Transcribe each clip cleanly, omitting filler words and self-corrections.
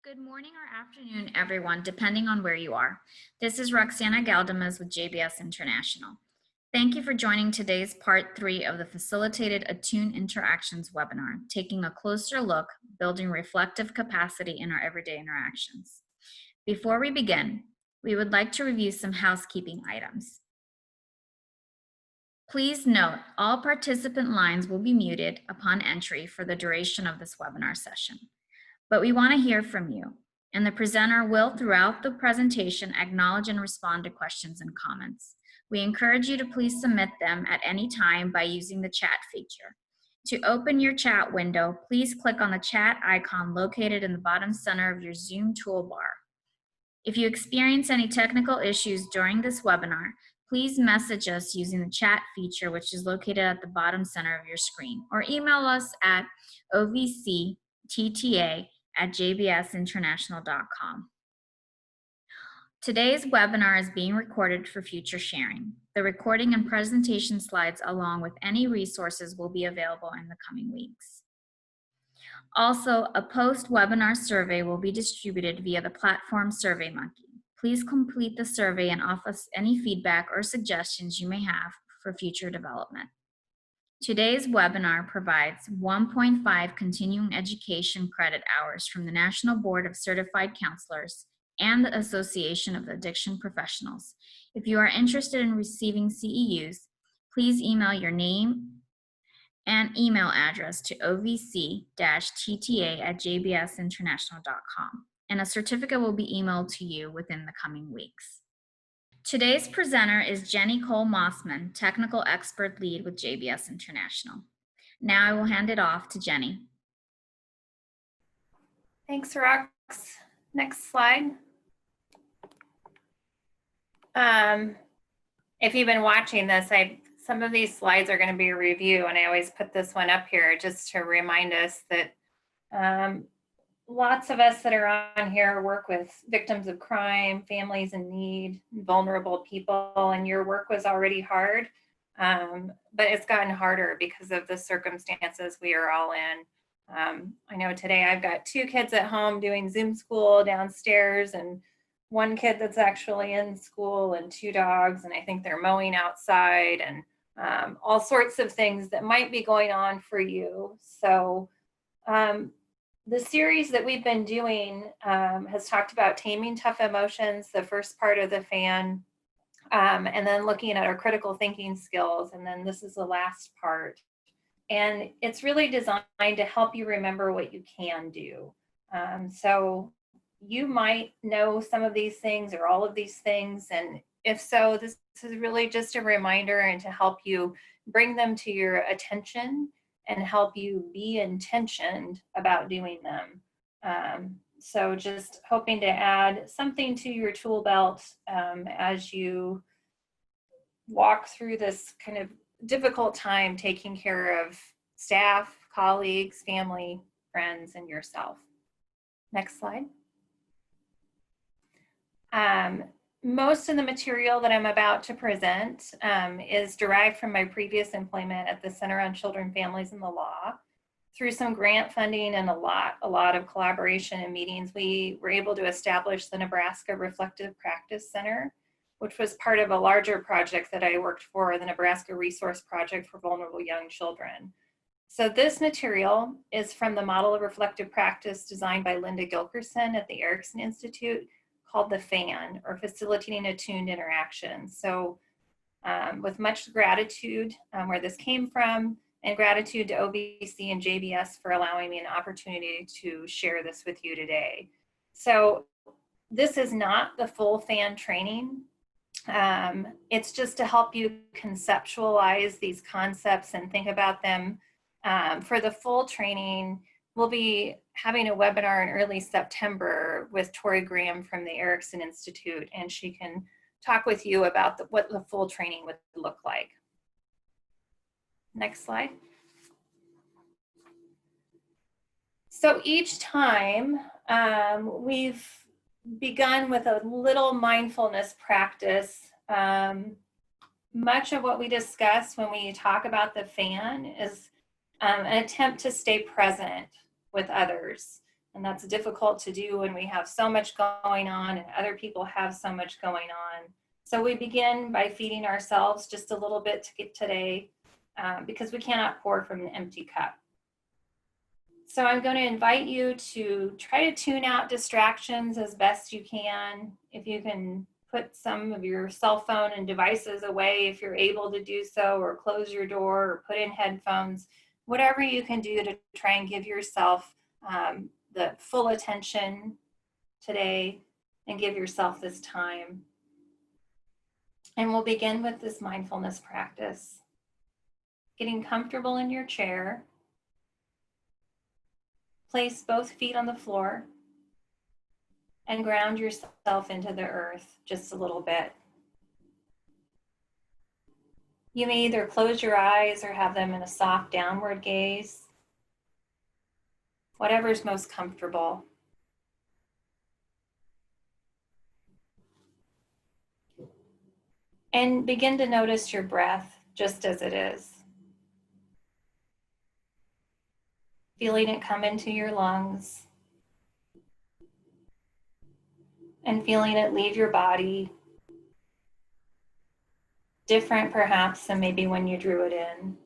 Good morning or afternoon, everyone, depending on where you are. This is Roxana Galdames with JBS International. Thank you for joining today's part 3 of the Facilitated Attune Interactions webinar, taking a closer look, building reflective capacity in our everyday interactions. Before we begin, we would like to review some housekeeping items. Please note, all participant lines will be muted upon entry for the duration of this webinar session. But we want to hear from you, and the presenter will, throughout the presentation, acknowledge and respond to questions and comments. We encourage you to please submit them at any time by using the chat feature. To open your chat window, please click on the chat icon located in the bottom center of your Zoom toolbar. If you experience any technical issues during this webinar, please message us using the chat feature, which is located at the bottom center of your screen, or email us at ovctta@jbsinternational.com. Today's webinar is being recorded for future sharing. The recording and presentation slides, along with any resources, will be available in the coming weeks. Also, a post-webinar survey will be distributed via the platform SurveyMonkey. Please complete the survey and offer us any feedback or suggestions you may have for future development. Today's webinar provides 1.5 continuing education credit hours from the National Board of Certified Counselors and the Association of Addiction Professionals. If you are interested in receiving CEUs, please email your name and email address to ovc-tta@jbsinternational.com, and a certificate will be emailed to you within the coming weeks. Today's presenter is Jennie Cole-Mossman, Technical Expert Lead with JBS International. Now I will hand it off to Jennie. Thanks, Rox. Next slide. If you've been watching this, some of these slides are going to be a review, and I always put this one up here just to remind us that lots of us that are on here work with victims of crime, families in need, vulnerable people, and your work was already hard, but it's gotten harder because of the circumstances we are all in. I know today I've got 2 kids at home doing Zoom school downstairs, and 1 kid that's actually in school, and 2 dogs, and I think they're mowing outside, and all sorts of things that might be going on for you. So the series that we've been doing has talked about taming tough emotions, the first part of the FAN, and then looking at our critical thinking skills, and then this is the last part. And it's really designed to help you remember what you can do. So you might know some of these things or all of these things, and if so, this is really just a reminder and to help you bring them to your attention and help you be intentioned about doing them. So just hoping to add something to your tool belt as you walk through this kind of difficult time taking care of staff, colleagues, family, friends, and yourself. Next slide. Most of the material that I'm about to present is derived from my previous employment at the Center on Children, Families, and the Law. Through some grant funding and a lot of collaboration and meetings, we were able to establish the Nebraska Reflective Practice Center, which was part of a larger project that I worked for, the Nebraska Resource Project for Vulnerable Young Children. So this material is from the Model of Reflective Practice designed by Linda Gilkerson at the Erickson Institute, called the FAN, or Facilitating Attuned Interactions. So with much gratitude where this came from, and gratitude to OVC and JBS for allowing me an opportunity to share this with you today. So this is not the full FAN training. It's just to help you conceptualize these concepts and think about them. For the full training, we'll be having a webinar in early September with Tori Graham from the Erickson Institute, and she can talk with you about what the full training would look like. Next slide. So each time we've begun with a little mindfulness practice. Much of what we discuss when we talk about the FAN is an attempt to stay present with others. And that's difficult to do when we have so much going on and other people have so much going on. So we begin by feeding ourselves just a little bit to get today, because we cannot pour from an empty cup. So I'm going to invite you to try to tune out distractions as best you can. If you can put some of your cell phone and devices away, if you're able to do so, or close your door or put in headphones, whatever you can do to try and give yourself the full attention today and give yourself this time. And we'll begin with this mindfulness practice. Getting comfortable in your chair. Place both feet on the floor and ground yourself into the earth just a little bit. You may either close your eyes or have them in a soft downward gaze, whatever's most comfortable. And begin to notice your breath just as it is. Feeling it come into your lungs and feeling it leave your body, different perhaps than maybe when you drew it in,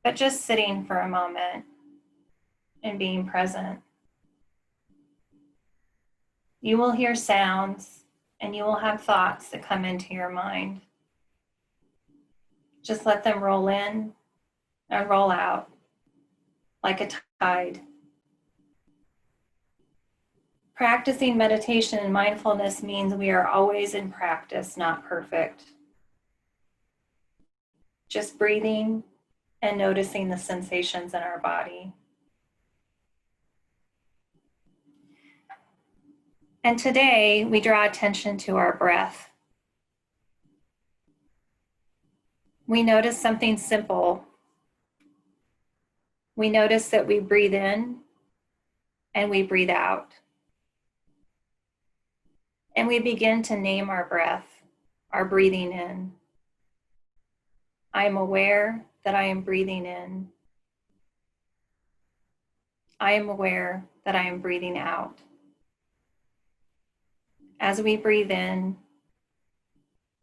but just sitting for a moment and being present. You will hear sounds and you will have thoughts that come into your mind. Just let them roll in and roll out like a tide. Practicing meditation and mindfulness means we are always in practice, not perfect. Just breathing and noticing the sensations in our body. And today we draw attention to our breath. We notice something simple. We notice that we breathe in and we breathe out. And we begin to name our breath, our breathing in. I am aware that I am breathing in. I am aware that I am breathing out. As we breathe in,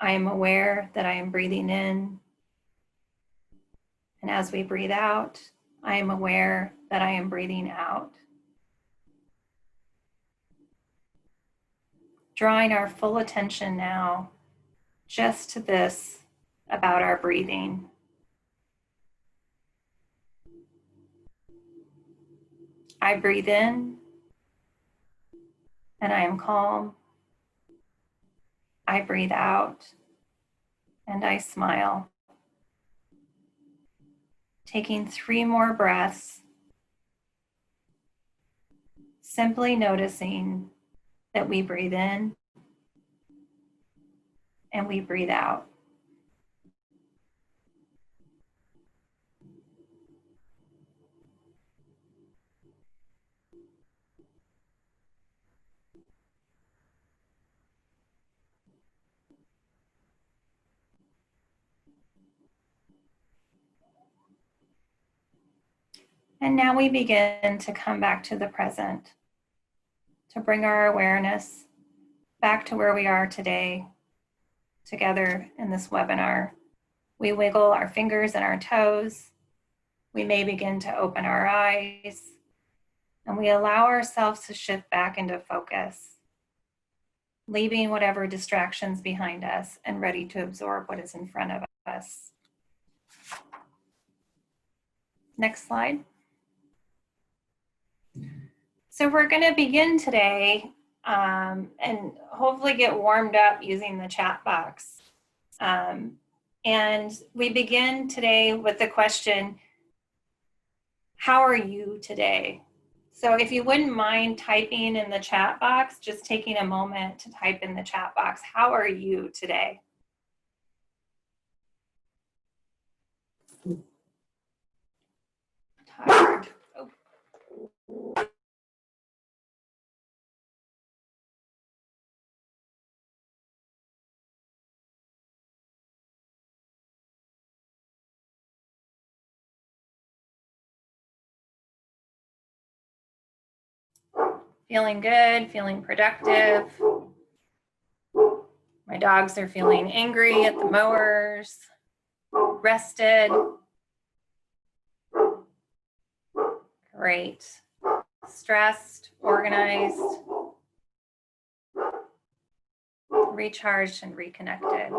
I am aware that I am breathing in. And as we breathe out, I am aware that I am breathing out. Drawing our full attention now just to this about our breathing. I breathe in and I am calm. I breathe out and I smile. Taking 3 more breaths, simply noticing that we breathe in and we breathe out. And now we begin to come back to the present, to bring our awareness back to where we are today, together in this webinar. We wiggle our fingers and our toes. We may begin to open our eyes, and we allow ourselves to shift back into focus, leaving whatever distractions behind us and ready to absorb what is in front of us. Next slide. So we're going to begin today and hopefully get warmed up using the chat box. And we begin today with the question, how are you today? So if you wouldn't mind typing in the chat box, just taking a moment to type in the chat box, how are you today? Tired. Oh. Feeling good, feeling productive. My dogs are feeling angry at the mowers, rested. Great. Stressed, organized, recharged, and reconnected.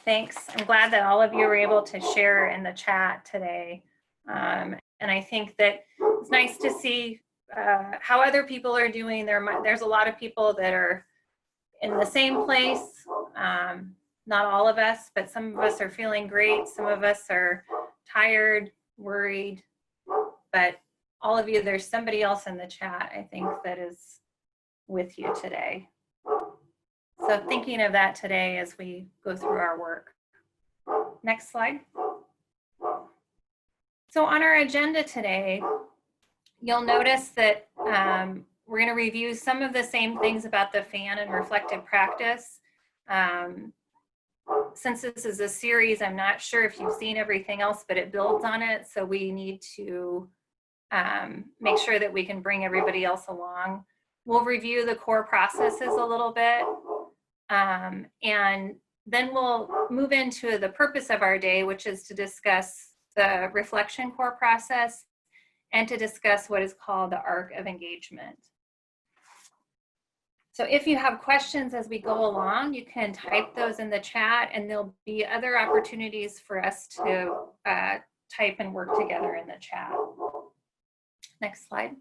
Thanks. I'm glad that all of you were able to share in the chat today. And I think that it's nice to see how other people are doing. There's a lot of people that are in the same place. Not all of us, but some of us are feeling great. Some of us are tired, worried, but all of you, there's somebody else in the chat, I think, that is with you today. So thinking of that today as we go through our work. Next slide. So on our agenda today, you'll notice that we're going to review some of the same things about the FAN and reflective practice. Since this is a series, I'm not sure if you've seen everything else, but it builds on it. So we need to make sure that we can bring everybody else along. We'll review the core processes a little bit. And then we'll move into the purpose of our day, which is to discuss the reflection core process and to discuss what is called the arc of engagement. So if you have questions as we go along, you can type those in the chat, and there'll be other opportunities for us to type and work together in the chat. Next slide.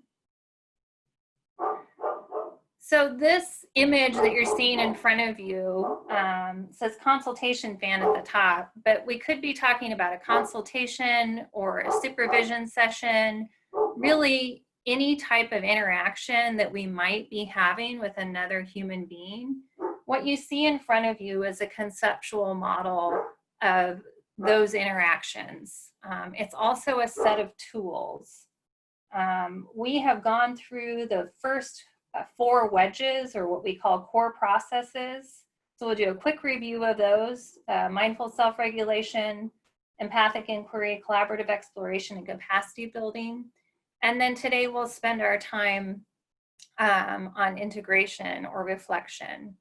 So this image that you're seeing in front of you says consultation fan at the top, but we could be talking about a consultation or a supervision session, really any type of interaction that we might be having with another human being. What you see in front of you is a conceptual model of those interactions. It's also a set of tools. We have gone through the first 4 wedges, or what we call core processes. So we'll do a quick review of those: mindful self-regulation, empathic inquiry, collaborative exploration, and capacity building. And then today we'll spend our time on integration or reflection.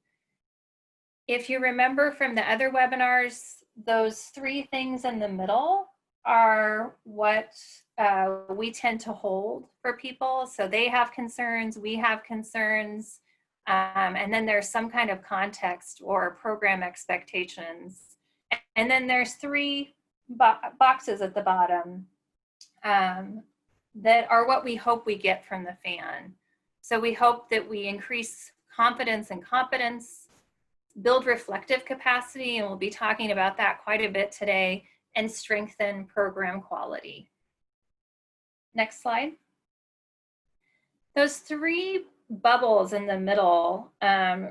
If you remember from the other webinars, those 3 things in the middle are what we tend to hold for people. So they have concerns, we have concerns, and then there's some kind of context or program expectations. And then there's 3 boxes at the bottom that are what we hope we get from the FAN. So we hope that we increase confidence and competence, build reflective capacity, and we'll be talking about that quite a bit today, and strengthen program quality. Next slide. Those 3 bubbles in the middle,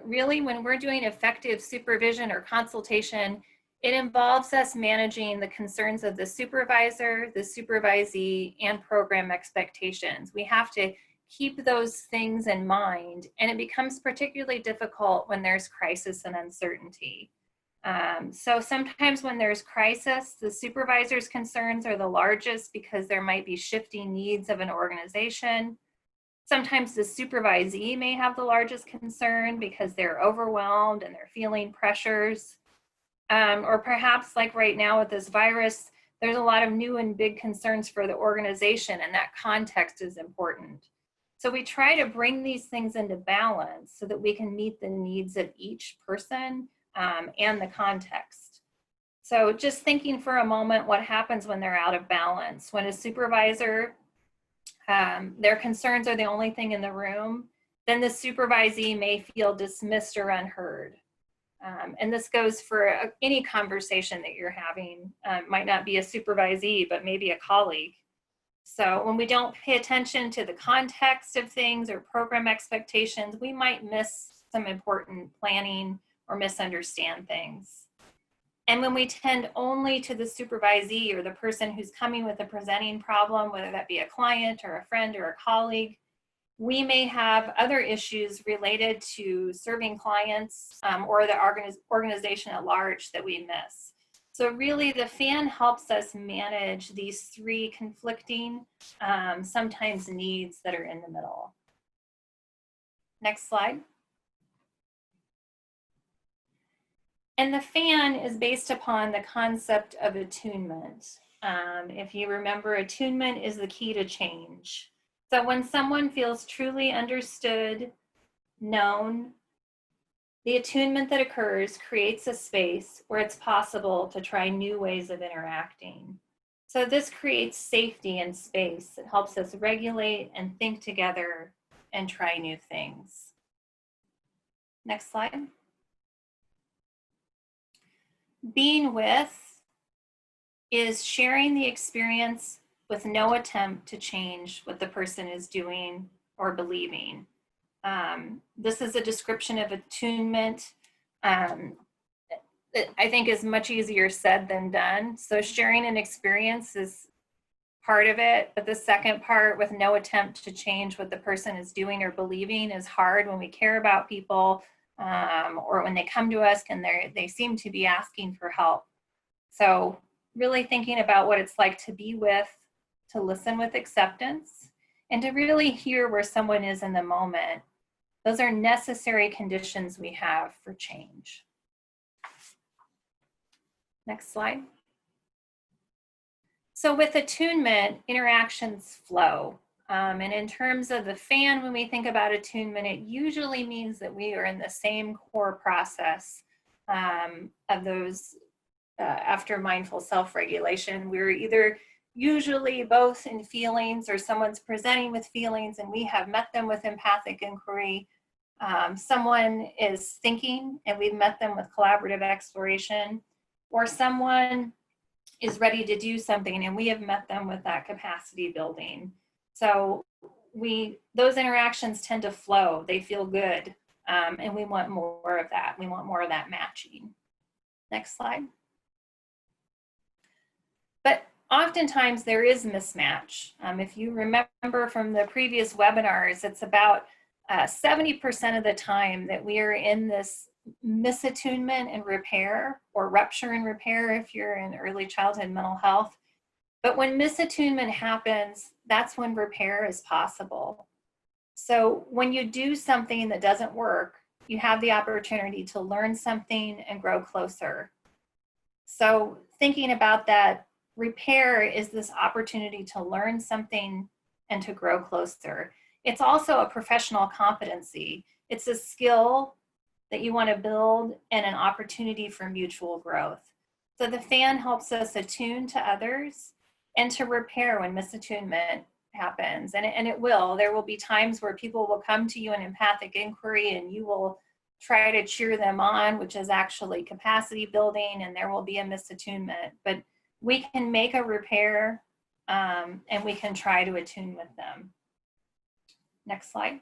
really when we're doing effective supervision or consultation, it involves us managing the concerns of the supervisor, the supervisee, and program expectations. We have to keep those things in mind, and it becomes particularly difficult when there's crisis and uncertainty. So sometimes when there's crisis, the supervisor's concerns are the largest because there might be shifting needs of an organization. Sometimes the supervisee may have the largest concern because they're overwhelmed and they're feeling pressures. Or perhaps like right now with this virus, there's a lot of new and big concerns for the organization, and that context is important. So we try to bring these things into balance so that we can meet the needs of each person and the context. So just thinking for a moment what happens when they're out of balance. When a supervisor, their concerns are the only thing in the room, then the supervisee may feel dismissed or unheard. And this goes for any conversation that you're having. Might not be a supervisee, but maybe a colleague. So when we don't pay attention to the context of things or program expectations, we might miss some important planning or misunderstand things. And when we tend only to the supervisee or the person who's coming with a presenting problem, whether that be a client or a friend or a colleague, we may have other issues related to serving clients or the organization at large that we miss. So really the fan helps us manage these three conflicting, sometimes needs that are in the middle. Next slide. And the fan is based upon the concept of attunement. If you remember, attunement is the key to change. So when someone feels truly understood, known, the attunement that occurs creates a space where it's possible to try new ways of interacting. So this creates safety and space. It helps us regulate and think together and try new things. Next slide. Being with is sharing the experience with no attempt to change what the person is doing or believing. This is a description of attunement. I think is much easier said than done. So sharing an experience is part of it, but the second part, with no attempt to change what the person is doing or believing, is hard when we care about people, or when they come to us and they seem to be asking for help. So really thinking about what it's like to be with, to listen with acceptance, and to really hear where someone is in the moment. Those are necessary conditions we have for change. Next slide. So with attunement, interactions flow. And in terms of the fan, when we think about attunement, it usually means that we are in the same core process of those after mindful self-regulation. We're either usually both in feelings, or someone's presenting with feelings and we have met them with empathic inquiry. Someone is thinking and we've met them with collaborative exploration, or someone is ready to do something and we have met them with that capacity building. So those interactions tend to flow, they feel good, and we want more of that. We want more of that matching. Next slide. But oftentimes there is mismatch. If you remember from the previous webinars, it's about 70% of the time that we are in this misattunement and repair, or rupture and repair if you're in early childhood mental health. But when misattunement happens, that's when repair is possible. So when you do something that doesn't work, you have the opportunity to learn something and grow closer. So thinking about that, repair is this opportunity to learn something and to grow closer. It's also a professional competency. It's a skill that you want to build and an opportunity for mutual growth. So the fan helps us attune to others and to repair when misattunement happens. And it will. There will be times where people will come to you in empathic inquiry and you will try to cheer them on, which is actually capacity building, and there will be a misattunement. But we can make a repair, and we can try to attune with them. Next slide.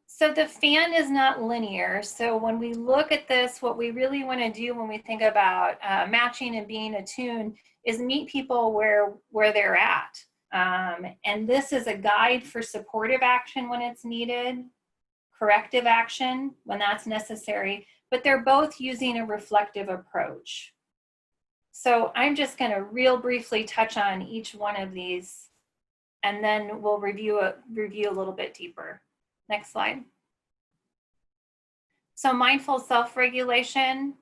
So the fan is not linear. So when we look at this, what we really want to do when we think about matching and being attuned is meet people where they're at. And this is a guide for supportive action when it's needed, corrective action when that's necessary, but they're both using a reflective approach. So I'm just going to real briefly touch on each one of these, and then we'll review a little bit deeper. Next slide. So mindful self-regulation,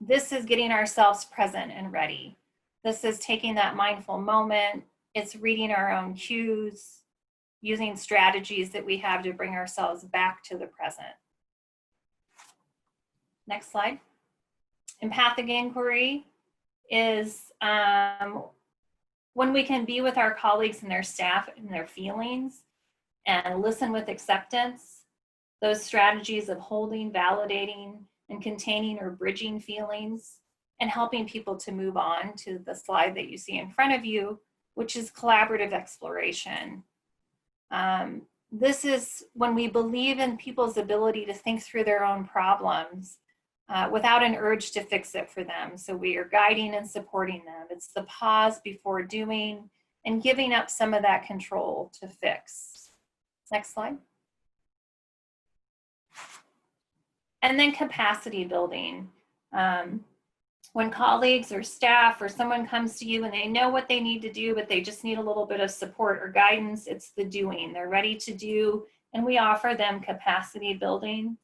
this is getting ourselves present and ready. This is taking that mindful moment. It's reading our own cues, using strategies that we have to bring ourselves back to the present. Next slide. Empathic inquiry is when we can be with our colleagues and their staff and their feelings and listen with acceptance. Those strategies of holding, validating, and containing or bridging feelings, and helping people to move on to the slide that you see in front of you, which is collaborative exploration. This is when we believe in people's ability to think through their own problems without an urge to fix it for them. So we are guiding and supporting them. It's the pause before doing and giving up some of that control to fix. Next slide. And then capacity building. When colleagues or staff or someone comes to you and they know what they need to do, but they just need a little bit of support or guidance, it's the doing. They're ready to do, and we offer them capacity building.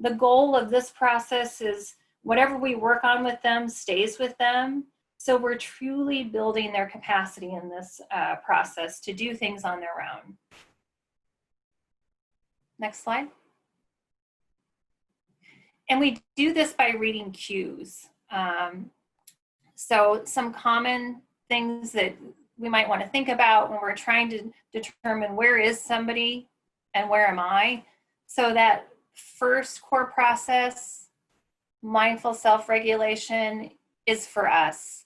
The goal of this process is whatever we work on with them stays with them. So we're truly building their capacity in this process to do things on their own. Next slide. And we do this by reading cues. So some common things that we might want to think about when we're trying to determine where is somebody and where am I. So that first core process, mindful self-regulation, is for us.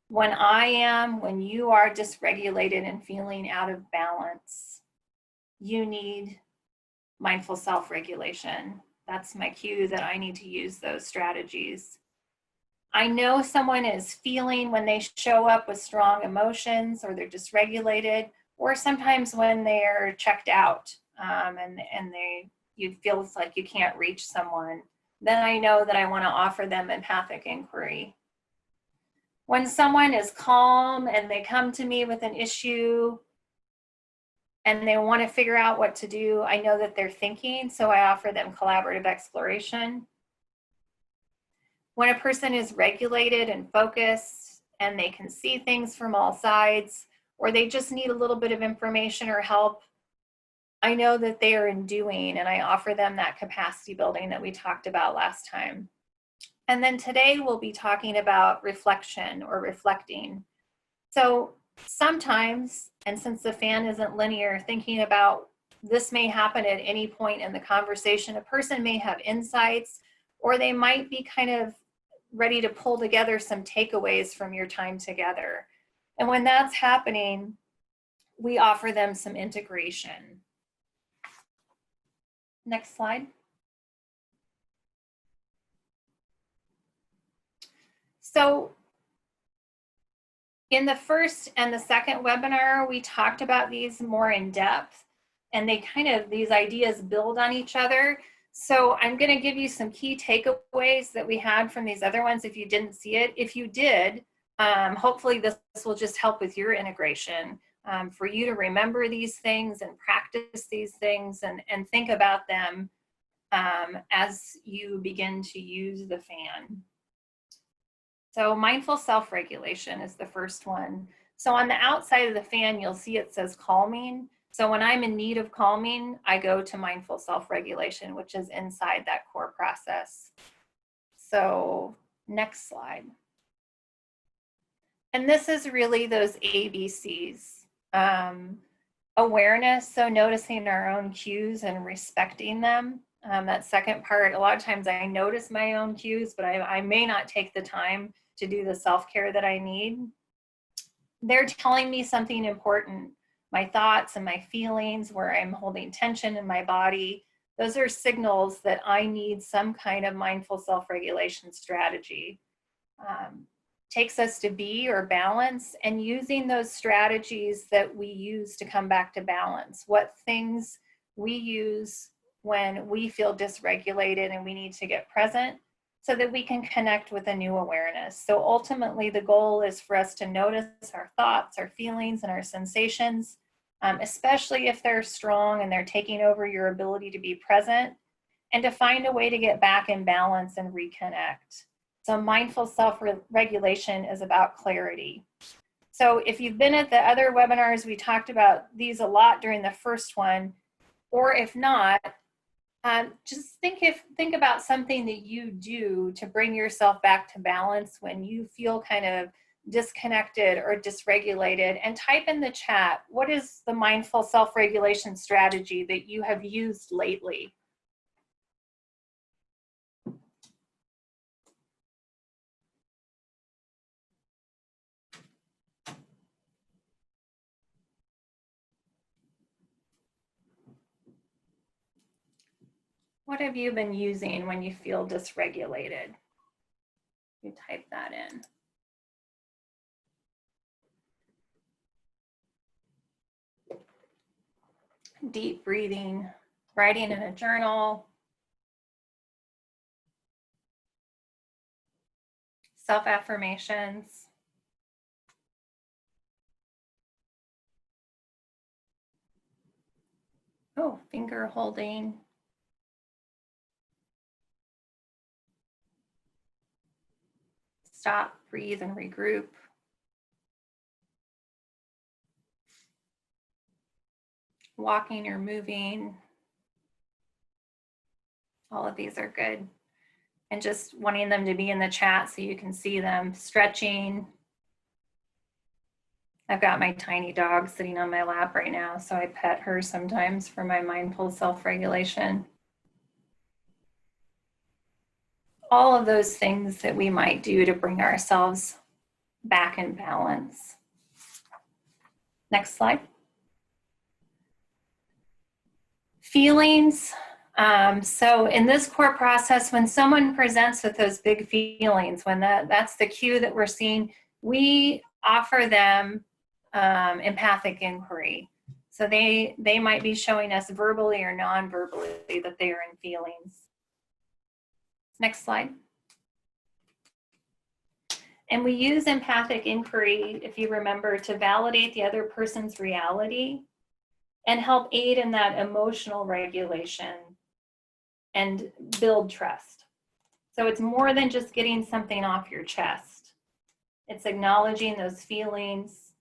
When you are dysregulated and feeling out of balance, you need mindful self-regulation. That's my cue that I need to use those strategies. I know someone is feeling when they show up with strong emotions, or they're dysregulated, or sometimes when they're checked out and you feel like you can't reach someone. Then I know that I want to offer them empathic inquiry. When someone is calm and they come to me with an issue and they want to figure out what to do, I know that they're thinking, so I offer them collaborative exploration. When a person is regulated and focused and they can see things from all sides, or they just need a little bit of information or help, I know that they are in doing, and I offer them that capacity building that we talked about last time. And then today we'll be talking about reflection or reflecting. So sometimes, and since the fan isn't linear, thinking about this may happen at any point in the conversation. A person may have insights, or they might be kind of ready to pull together some takeaways from your time together. And when that's happening, we offer them some integration. Next slide. So in the first and the second webinar, we talked about these more in depth, and these ideas build on each other. So I'm going to give you some key takeaways that we had from these other ones if you didn't see it. If you did, hopefully this will just help with your integration, for you to remember these things and practice these things and think about them as you begin to use the fan. So mindful self-regulation is the first one. So on the outside of the fan, you'll see it says calming. So when I'm in need of calming, I go to mindful self-regulation, which is inside that core process. So next slide. And this is really those ABCs. Awareness, so noticing our own cues and respecting them. That second part, a lot of times I notice my own cues, but I may not take the time to do the self-care that I need. They're telling me something important. My thoughts and my feelings, where I'm holding tension in my body, those are signals that I need some kind of mindful self-regulation strategy. Takes us to be or balance, and using those strategies that we use to come back to balance. What things we use when we feel dysregulated and we need to get present, so that we can connect with a new awareness. So ultimately, the goal is for us to notice our thoughts, our feelings, and our sensations, especially if they're strong and they're taking over your ability to be present, and to find a way to get back in balance and reconnect. So mindful self-regulation is about clarity. So if you've been at the other webinars, we talked about these a lot during the first one, or if not, just think about something that you do to bring yourself back to balance when you feel kind of disconnected or dysregulated, and type in the chat, what is the mindful self-regulation strategy that you have used lately? What have you been using when you feel dysregulated? You type that in. Deep breathing, writing in a journal, self-affirmations. Oh, finger holding. Stop, breathe, and regroup. Walking or moving. All of these are good. And just wanting them to be in the chat so you can see them. Stretching. I've got my tiny dog sitting on my lap right now, so I pet her sometimes for my mindful self-regulation. All of those things that we might do to bring ourselves back in balance. Next slide. Feelings. So in this core process, when someone presents with those big feelings, when that's the cue that we're seeing, we offer them empathic inquiry. So they might be showing us verbally or non-verbally that they are in feelings. Next slide. And we use empathic inquiry, if you remember, to validate the other person's reality and help aid in that emotional regulation and build trust. So it's more than just getting something off your chest. It's acknowledging those feelings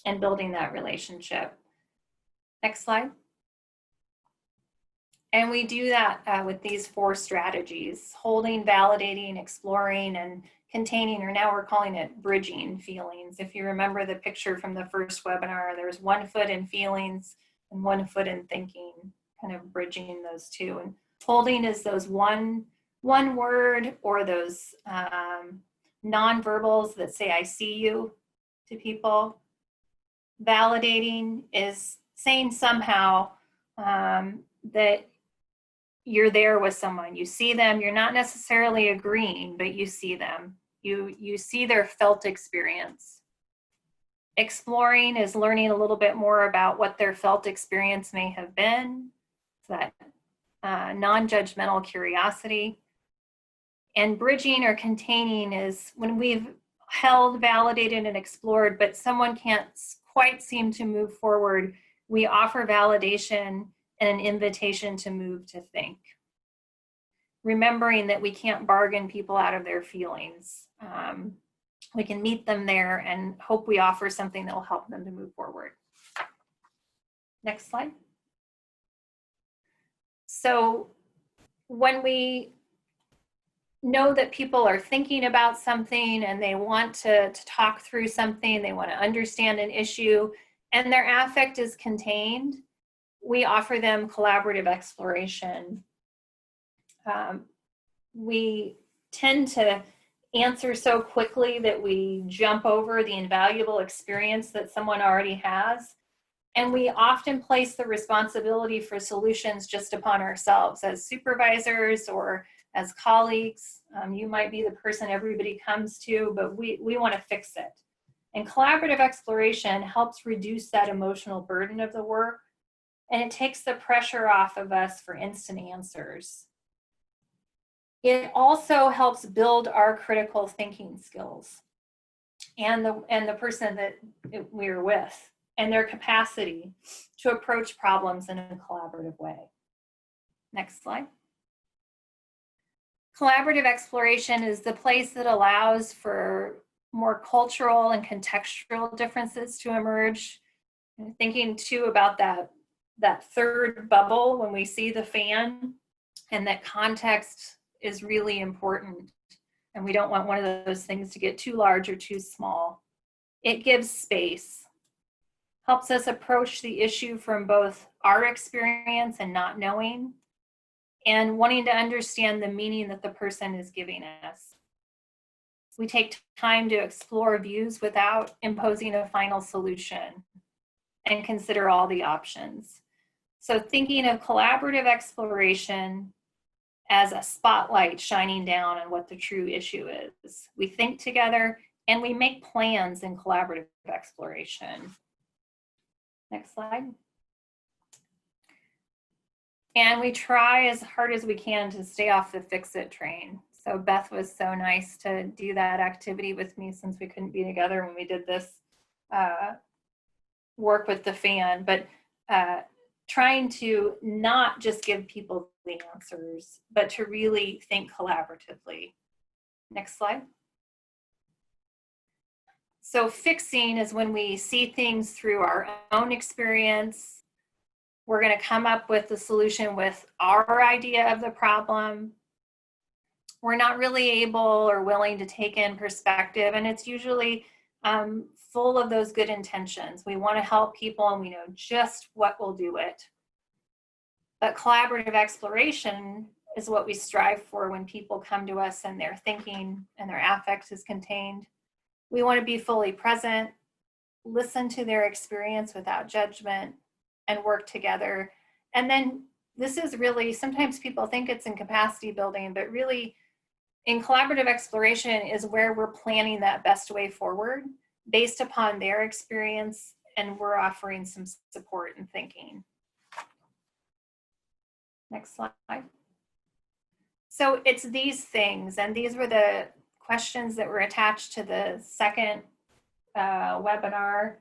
and building that relationship. Next slide. And we do that with these 4 strategies: holding, validating, exploring, and containing, or now we're calling it bridging feelings. If you remember the picture from the first webinar, there's 1 foot in feelings and 1 foot in thinking, kind of bridging those two. And holding is those one word or those non-verbals that say I see you to people. Validating is saying somehow that you're there with someone. You see them, you're not necessarily agreeing, but you see them. You see their felt experience. Exploring is learning a little bit more about what their felt experience may have been. So that non-judgmental curiosity. And bridging or containing is when we've held, validated, and explored, but someone can't quite seem to move forward, we offer validation and an invitation to move to think. Remembering that we can't bargain people out of their feelings. We can meet them there and hope we offer something that will help them to move forward. Next slide. So when we know that people are thinking about something and they want to talk through something, they want to understand an issue, and their affect is contained, we offer them collaborative exploration. We tend to answer so quickly that we jump over the invaluable experience that someone already has. And we often place the responsibility for solutions just upon ourselves as supervisors or as colleagues. You might be the person everybody comes to, but we want to fix it. And collaborative exploration helps reduce that emotional burden of the work, and it takes the pressure off of us for instant answers. It also helps build our critical thinking skills and the person that we're with and their capacity to approach problems in a collaborative way. Next slide. Collaborative exploration is the place that allows for more cultural and contextual differences to emerge. And thinking too about that third bubble when we see the fan, and that context is really important. And we don't want one of those things to get too large or too small. It gives space, helps us approach the issue from both our experience and not knowing, and wanting to understand the meaning that the person is giving us. We take time to explore views without imposing a final solution and consider all the options. So thinking of collaborative exploration as a spotlight shining down on what the true issue is. We think together and we make plans in collaborative exploration. Next slide. And we try as hard as we can to stay off the fix-it train. So Beth was so nice to do that activity with me since we couldn't be together when we did this work with the fan, but trying to not just give people the answers, but to really think collaboratively. Next slide. So fixing is when we see things through our own experience. We're going to come up with the solution with our idea of the problem. We're not really able or willing to take in perspective, and it's usually full of those good intentions. We want to help people and we know just what will do it. But collaborative exploration is what we strive for when people come to us and their thinking and their affect is contained. We want to be fully present, listen to their experience without judgment, and work together. And then this is really, sometimes people think it's in capacity building, but really in collaborative exploration is where we're planning that best way forward based upon their experience, and we're offering some support and thinking. Next slide. So it's these things, and these were the questions that were attached to the second webinar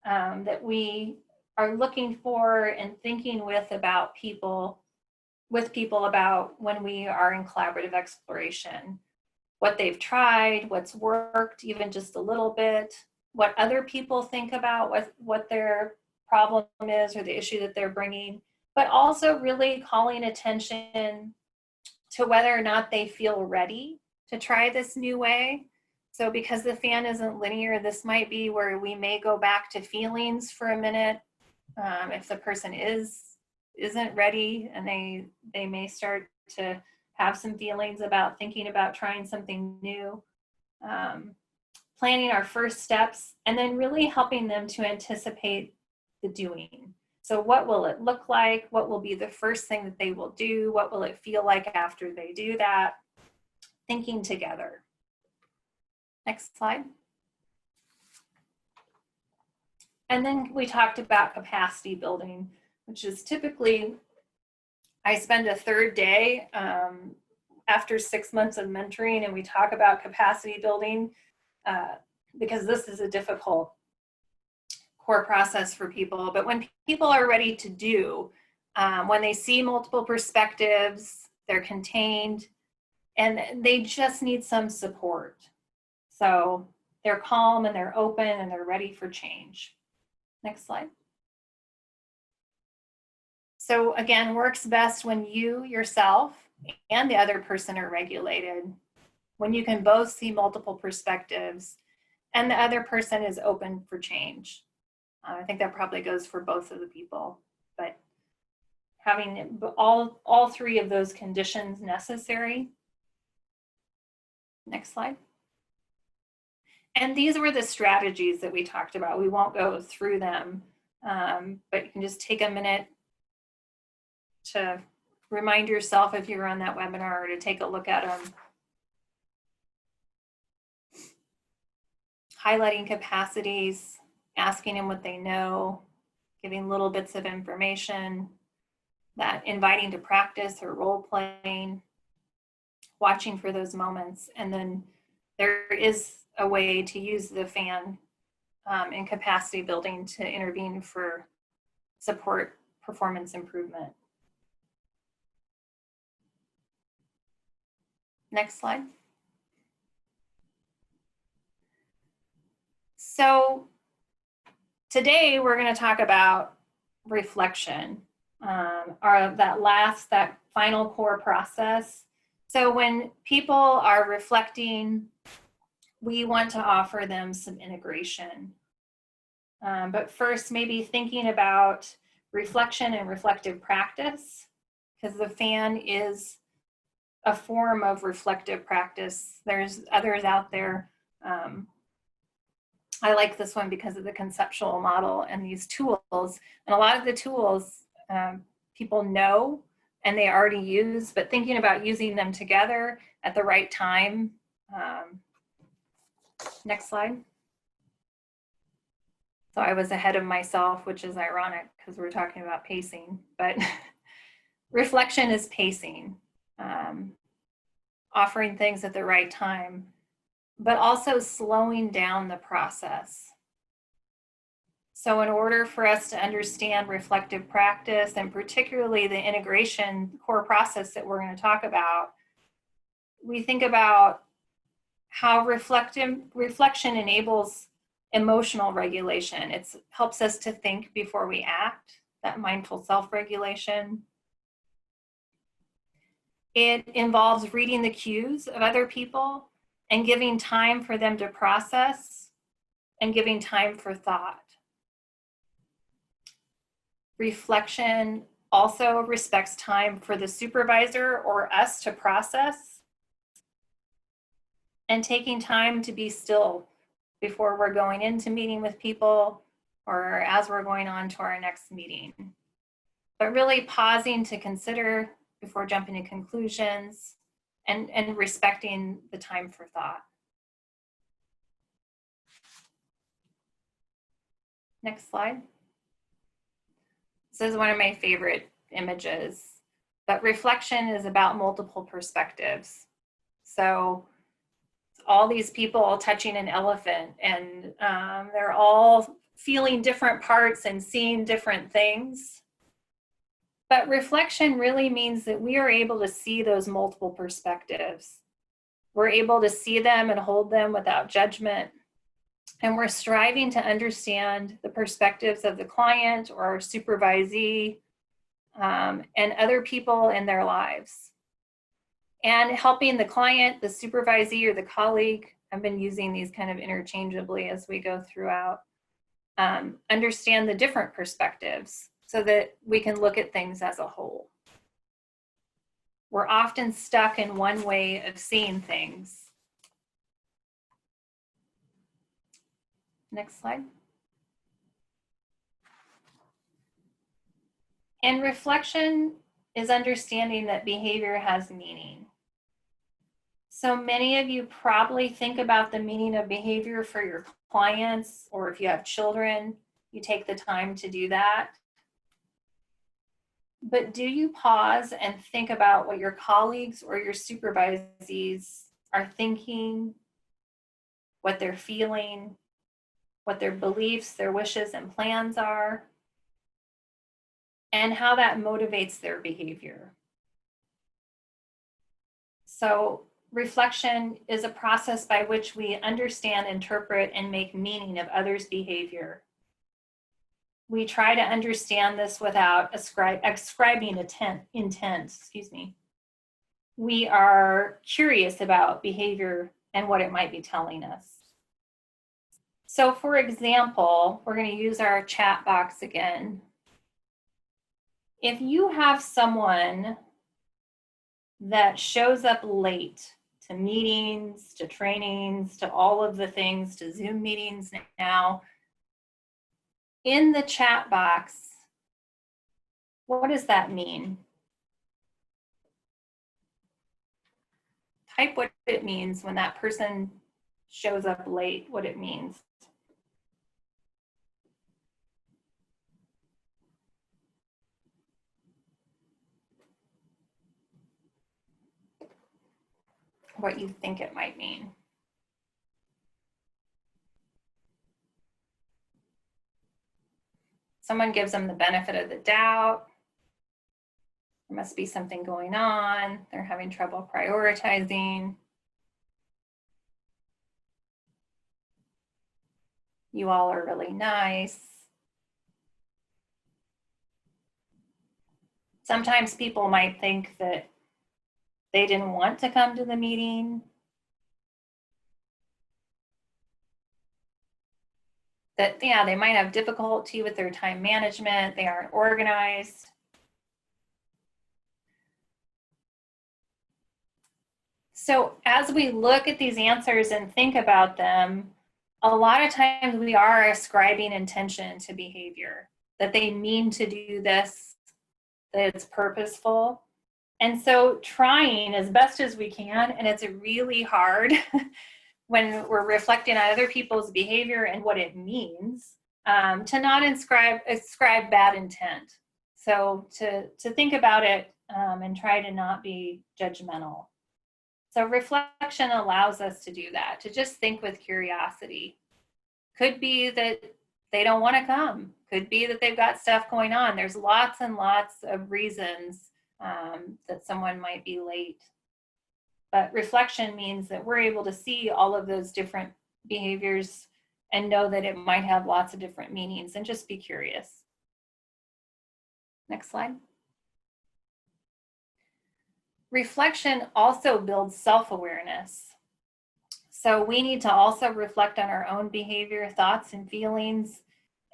that we are looking for and thinking with people about when we are in collaborative exploration. What they've tried, what's worked, even just a little bit, what other people think about what their problem is or the issue that they're bringing, but also really calling attention to whether or not they feel ready to try this new way. So because the fan isn't linear, this might be where we may go back to feelings for a minute. If the person isn't ready, and they may start to have some feelings about thinking about trying something new, planning our first steps, and then really helping them to anticipate the doing. So what will it look like? What will be the first thing that they will do? What will it feel like after they do that? Thinking together. Next slide. And then we talked about capacity building, which is typically, I spend a third day after 6 months of mentoring, and we talk about capacity building because this is a difficult core process for people. But when people are ready to do, when they see multiple perspectives, they're contained, and they just need some support. So they're calm and they're open and they're ready for change. Next slide. So again, works best when you yourself and the other person are regulated, when you can both see multiple perspectives and the other person is open for change. I think that probably goes for both of the people, but having all three of those conditions necessary. Next slide. And these were the strategies that we talked about. We won't go through them, but you can just take a minute to remind yourself if you're on that webinar or to take a look at them. Highlighting capacities, asking them what they know, giving little bits of information, that inviting to practice or role playing, watching for those moments. And then there is a way to use the fan in capacity building to intervene for support performance improvement. Next slide. So today we're going to talk about reflection, or that final core process. So when people are reflecting, we want to offer them some integration. But first, maybe thinking about reflection and reflective practice, because the fan is a form of reflective practice. There's others out there. I like this one because of the conceptual model and these tools. And a lot of the tools people know and they already use, but thinking about using them together at the right time. Next slide. So I was ahead of myself, which is ironic because we're talking about pacing, but reflection is pacing. offering things at the right time, but also slowing down the process. So in order for us to understand reflective practice, and particularly the integration core process that we're going to talk about, we think about how reflection enables emotional regulation. It helps us to think before we act, that mindful self-regulation. It involves reading the cues of other people and giving time for them to process and giving time for thought. Reflection also respects time for the supervisor or us to process, and taking time to be still before we're going into meeting with people or as we're going on to our next meeting. But really pausing to consider before jumping to conclusions, and respecting the time for thought. Next slide. This is one of my favorite images, but reflection is about multiple perspectives. So all these people touching an elephant, and they're all feeling different parts and seeing different things. But reflection really means that we are able to see those multiple perspectives. We're able to see them and hold them without judgment. And we're striving to understand the perspectives of the client or our supervisee and other people in their lives. And helping the client, the supervisee, or the colleague, I've been using these kind of interchangeably as we go throughout, understand the different perspectives so that we can look at things as a whole. We're often stuck in one way of seeing things. Next slide. And reflection is understanding that behavior has meaning. So many of you probably think about the meaning of behavior for your clients, or if you have children, you take the time to do that. But do you pause and think about what your colleagues or your supervisees are thinking, what they're feeling, what their beliefs, their wishes, and plans are, and how that motivates their behavior? So reflection is a process by which we understand, interpret, and make meaning of others' behavior. We try to understand this without ascribing intent. We are curious about behavior and what it might be telling us. So for example, we're going to use our chat box again. If you have someone that shows up late to meetings, to trainings, to all of the things, to Zoom meetings now, in the chat box, what does that mean? Type what it means when that person shows up late, what it means. What you think it might mean. Someone gives them the benefit of the doubt. There must be something going on. They're having trouble prioritizing. You all are really nice. Sometimes people might think that they didn't want to come to the meeting, that, yeah, they might have difficulty with their time management, they aren't organized. So as we look at these answers and think about them, a lot of times we are ascribing intention to behavior, that they mean to do this, that it's purposeful. And so trying as best as we can, and it's really hard when we're reflecting on other people's behavior and what it means, to not ascribe bad intent. So to think about it and try to not be judgmental. So reflection allows us to do that, to just think with curiosity. Could be that they don't want to come. Could be that they've got stuff going on. There's lots and lots of reasons that someone might be late. But reflection means that we're able to see all of those different behaviors and know that it might have lots of different meanings, and just be curious. Next slide. Reflection also builds self-awareness. So we need to also reflect on our own behavior, thoughts, and feelings,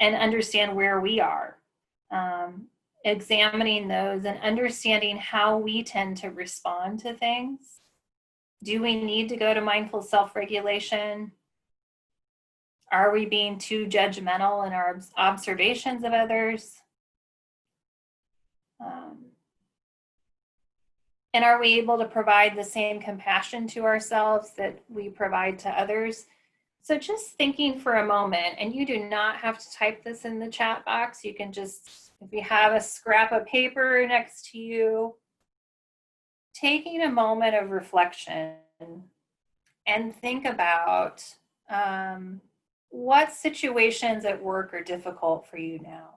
and understand where we are. Examining those and understanding how we tend to respond to things. Do we need to go to mindful self-regulation? Are we being too judgmental in our observations of others? And are we able to provide the same compassion to ourselves that we provide to others? So just thinking for a moment, and you do not have to type this in the chat box. You can just, if you have a scrap of paper next to you, taking a moment of reflection and think about what situations at work are difficult for you now.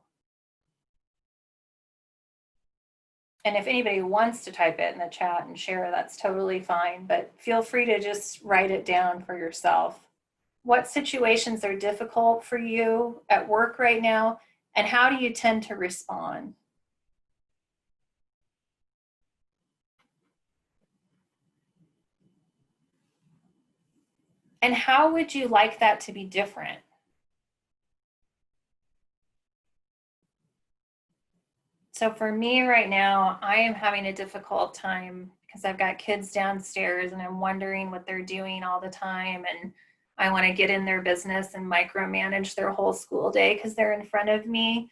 And if anybody wants to type it in the chat and share, that's totally fine, but feel free to just write it down for yourself. What situations are difficult for you at work right now, and how do you tend to respond? And how would you like that to be different? So for me right now, I am having a difficult time because I've got kids downstairs and I'm wondering what they're doing all the time. And I want to get in their business and micromanage their whole school day because they're in front of me.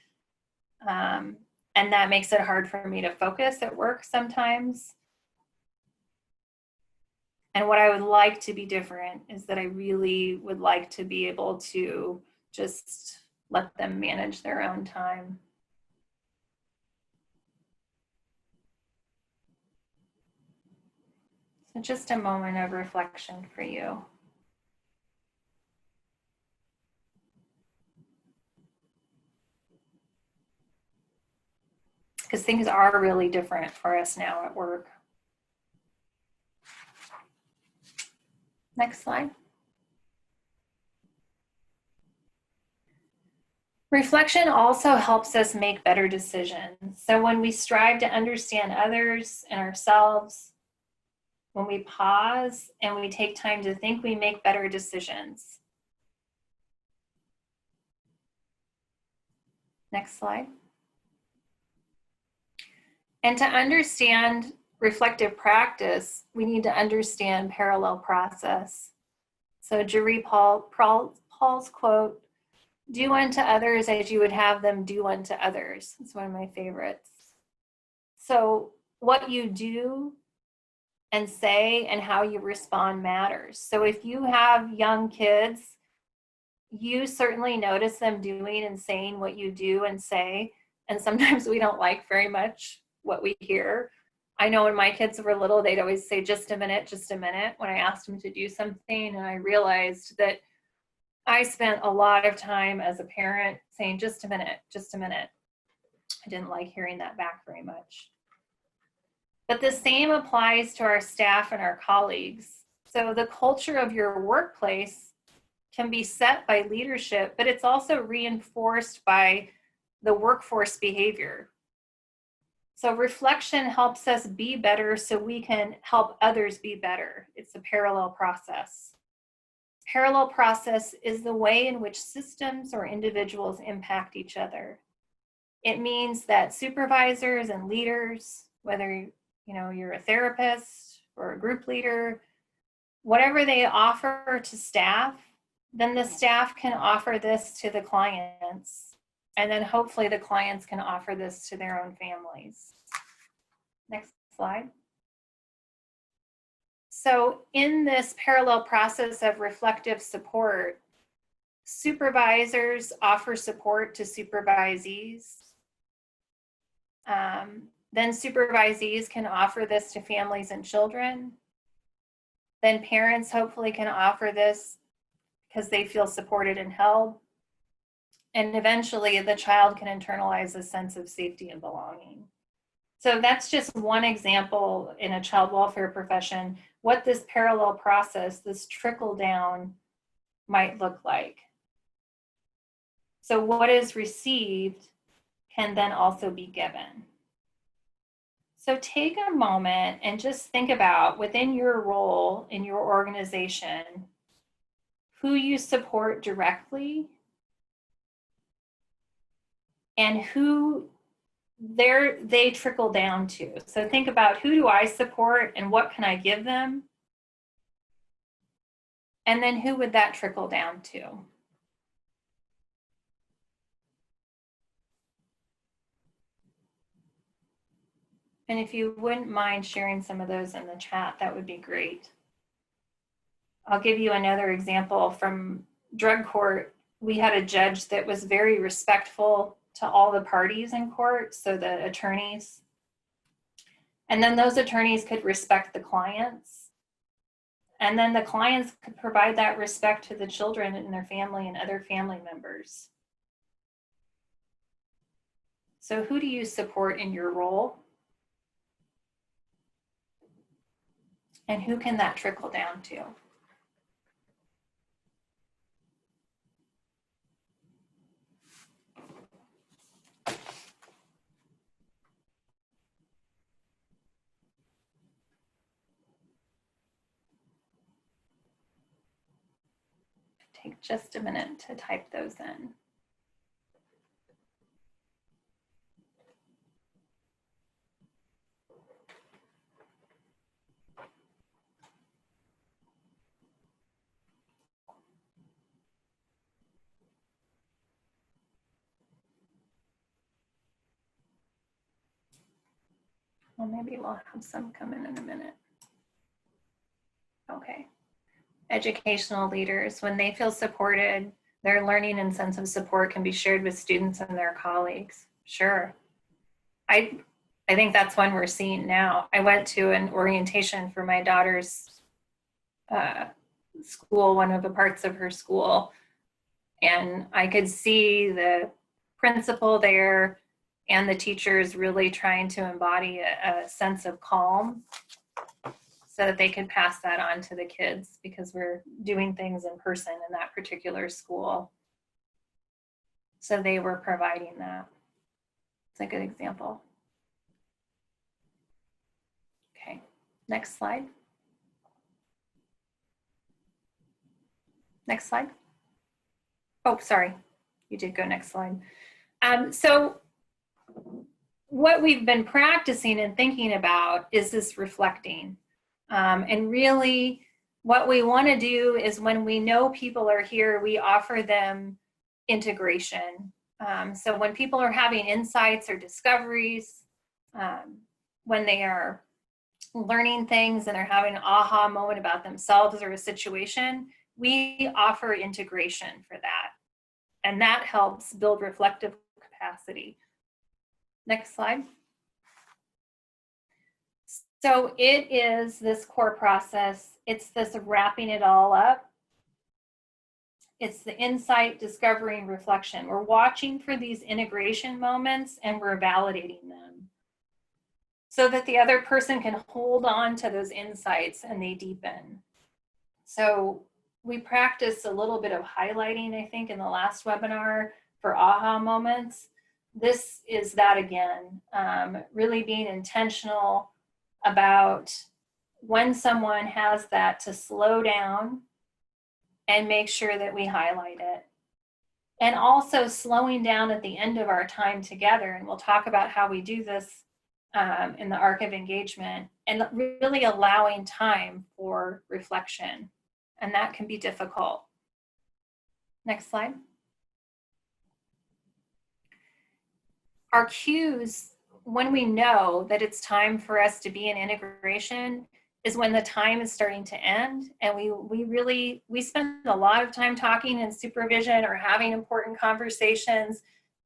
And that makes it hard for me to focus at work sometimes. And what I would like to be different is that I really would like to be able to just let them manage their own time. So just a moment of reflection for you. Because things are really different for us now at work. Next slide. Reflection also helps us make better decisions. So when we strive to understand others and ourselves, when we pause and we take time to think, we make better decisions. Next slide. And to understand reflective practice, we need to understand parallel process. So Jerry Paul's quote, "Do unto others as you would have them do unto others." It's one of my favorites. So what you do and say and how you respond matters. So if you have young kids, you certainly notice them doing and saying what you do and say. And sometimes we don't like very much what we hear. I know when my kids were little, they'd always say, just a minute, when I asked them to do something. And I realized that I spent a lot of time as a parent saying, just a minute. I didn't like hearing that back very much. But the same applies to our staff and our colleagues. So the culture of your workplace can be set by leadership, but it's also reinforced by the workforce behavior. So reflection helps us be better so we can help others be better. It's a parallel process. Parallel process is the way in which systems or individuals impact each other. It means that supervisors and leaders, whether you're a therapist or a group leader, whatever they offer to staff, then the staff can offer this to the clients. And then hopefully the clients can offer this to their own families. Next slide. So in this parallel process of reflective support, supervisors offer support to supervisees. Then supervisees can offer this to families and children. then parents hopefully can offer this because they feel supported and held. And eventually the child can internalize a sense of safety and belonging. So that's just one example in a child welfare profession, what this parallel process, this trickle down might look like. So what is received can then also be given. So take a moment and just think about within your role in your organization, who you support directly and who they trickle down to. So think about, who do I support and what can I give them? And then who would that trickle down to? And if you wouldn't mind sharing some of those in the chat, that would be great. I'll give you another example from drug court. We had a judge that was very respectful to all the parties in court, so the attorneys. And then those attorneys could respect the clients. And then the clients could provide that respect to the children and their family and other family members. So who do you support in your role? And who can that trickle down to? Take just a minute to type those in. Well, maybe we'll have some come in a minute. Okay. Educational leaders, when they feel supported, their learning and sense of support can be shared with students and their colleagues. Sure. I think that's one we're seeing now. I went to an orientation for my daughter's school, one of the parts of her school, and I could see the principal there and the teachers really trying to embody a sense of calm so that they could pass that on to the kids, because we're doing things in person in that particular school. So they were providing that. It's a good example. Okay, next slide. Next slide. Oh, sorry, you did go next slide. So what we've been practicing and thinking about is this reflecting. And really what we want to do is, when we know people are here, we offer them integration. So when people are having insights or discoveries, when they are learning things and they're having an aha moment about themselves or a situation, we offer integration for that. And that helps build reflective capacity. Next slide. So it is this core process. It's this wrapping it all up. It's the insight, discovery, and reflection. We're watching for these integration moments and we're validating them so that the other person can hold on to those insights and they deepen. So we practiced a little bit of highlighting, I think, in the last webinar for aha moments. This is that again, really being intentional about when someone has that, to slow down and make sure that we highlight it. And also slowing down at the end of our time together, and we'll talk about how we do this in the arc of engagement, and really allowing time for reflection. And that can be difficult. Next slide. Our cues, when we know that it's time for us to be in integration, is when the time is starting to end and we spend a lot of time talking in supervision or having important conversations,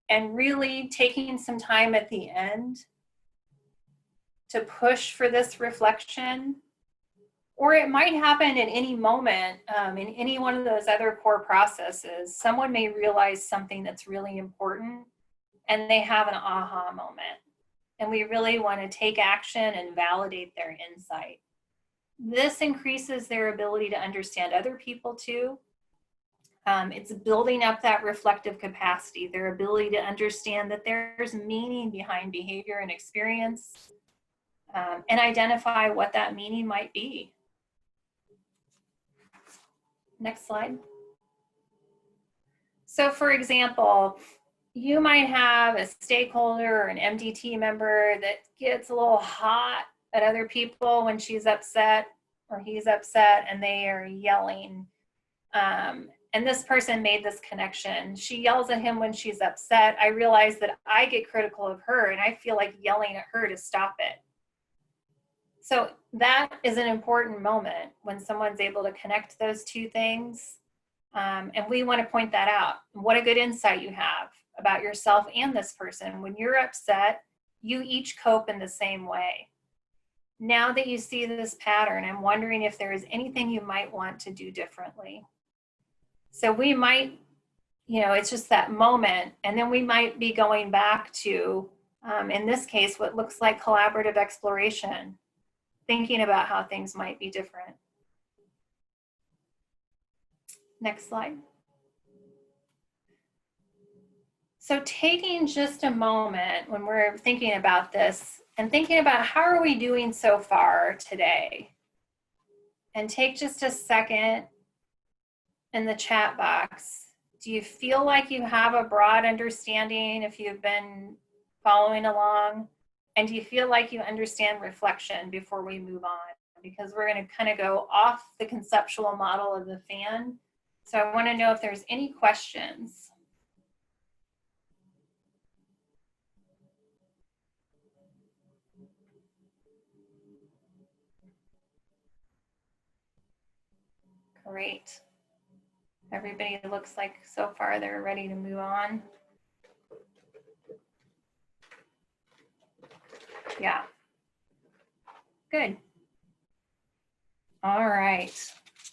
and really taking some time at the end to push for this reflection, Or it might happen at any moment in any one of those other core processes. Someone may realize something that's really important and they have an aha moment. And we really want to take action and validate their insight. This increases their ability to understand other people too. It's building up that reflective capacity, their ability to understand that there's meaning behind behavior and experience, and identify what that meaning might be. Next slide. So for example, you might have a stakeholder or an MDT member that gets a little hot at other people when she's upset or he's upset and they are yelling. And this person made this connection. She yells at him when she's upset. I realize that I get critical of her and I feel like yelling at her to stop it. So that is an important moment when someone's able to connect those two things. And we want to point that out. What a good insight you have about yourself and this person. When you're upset, you each cope in the same way. Now that you see this pattern, I'm wondering if there is anything you might want to do differently. So we might, it's just that moment, and then we might be going back to, in this case, what looks like collaborative exploration, thinking about how things might be different. Next slide. So taking just a moment when we're thinking about this and thinking about how are we doing so far today, and take just a second in the chat box. Do you feel like you have a broad understanding if you've been following along? And do you feel like you understand reflection before we move on? Because we're going to kind of go off the conceptual model of the fan. So I want to know if there's any questions. Great. Everybody looks like so far they're ready to move on. Yeah. Good. All right.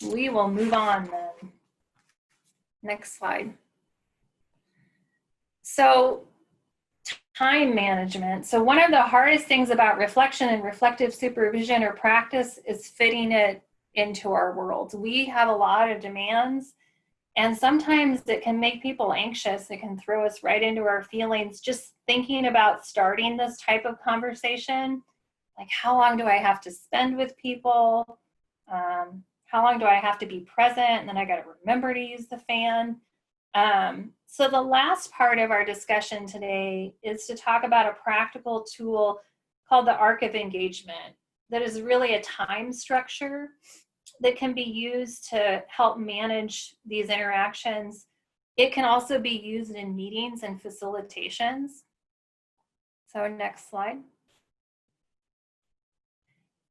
We will move on then. Next slide. So time management. So one of the hardest things about reflection and reflective supervision or practice is fitting it into our world. We have a lot of demands, and sometimes it can make people anxious. It can throw us right into our feelings just thinking about starting this type of conversation. Like, how long do I have to spend with people? How long do I have to be present? And then I got to remember to use the fan. So the last part of our discussion today is to talk about a practical tool called the arc of engagement that is really a time structure that can be used to help manage these interactions. It can also be used in meetings and facilitations. So next slide.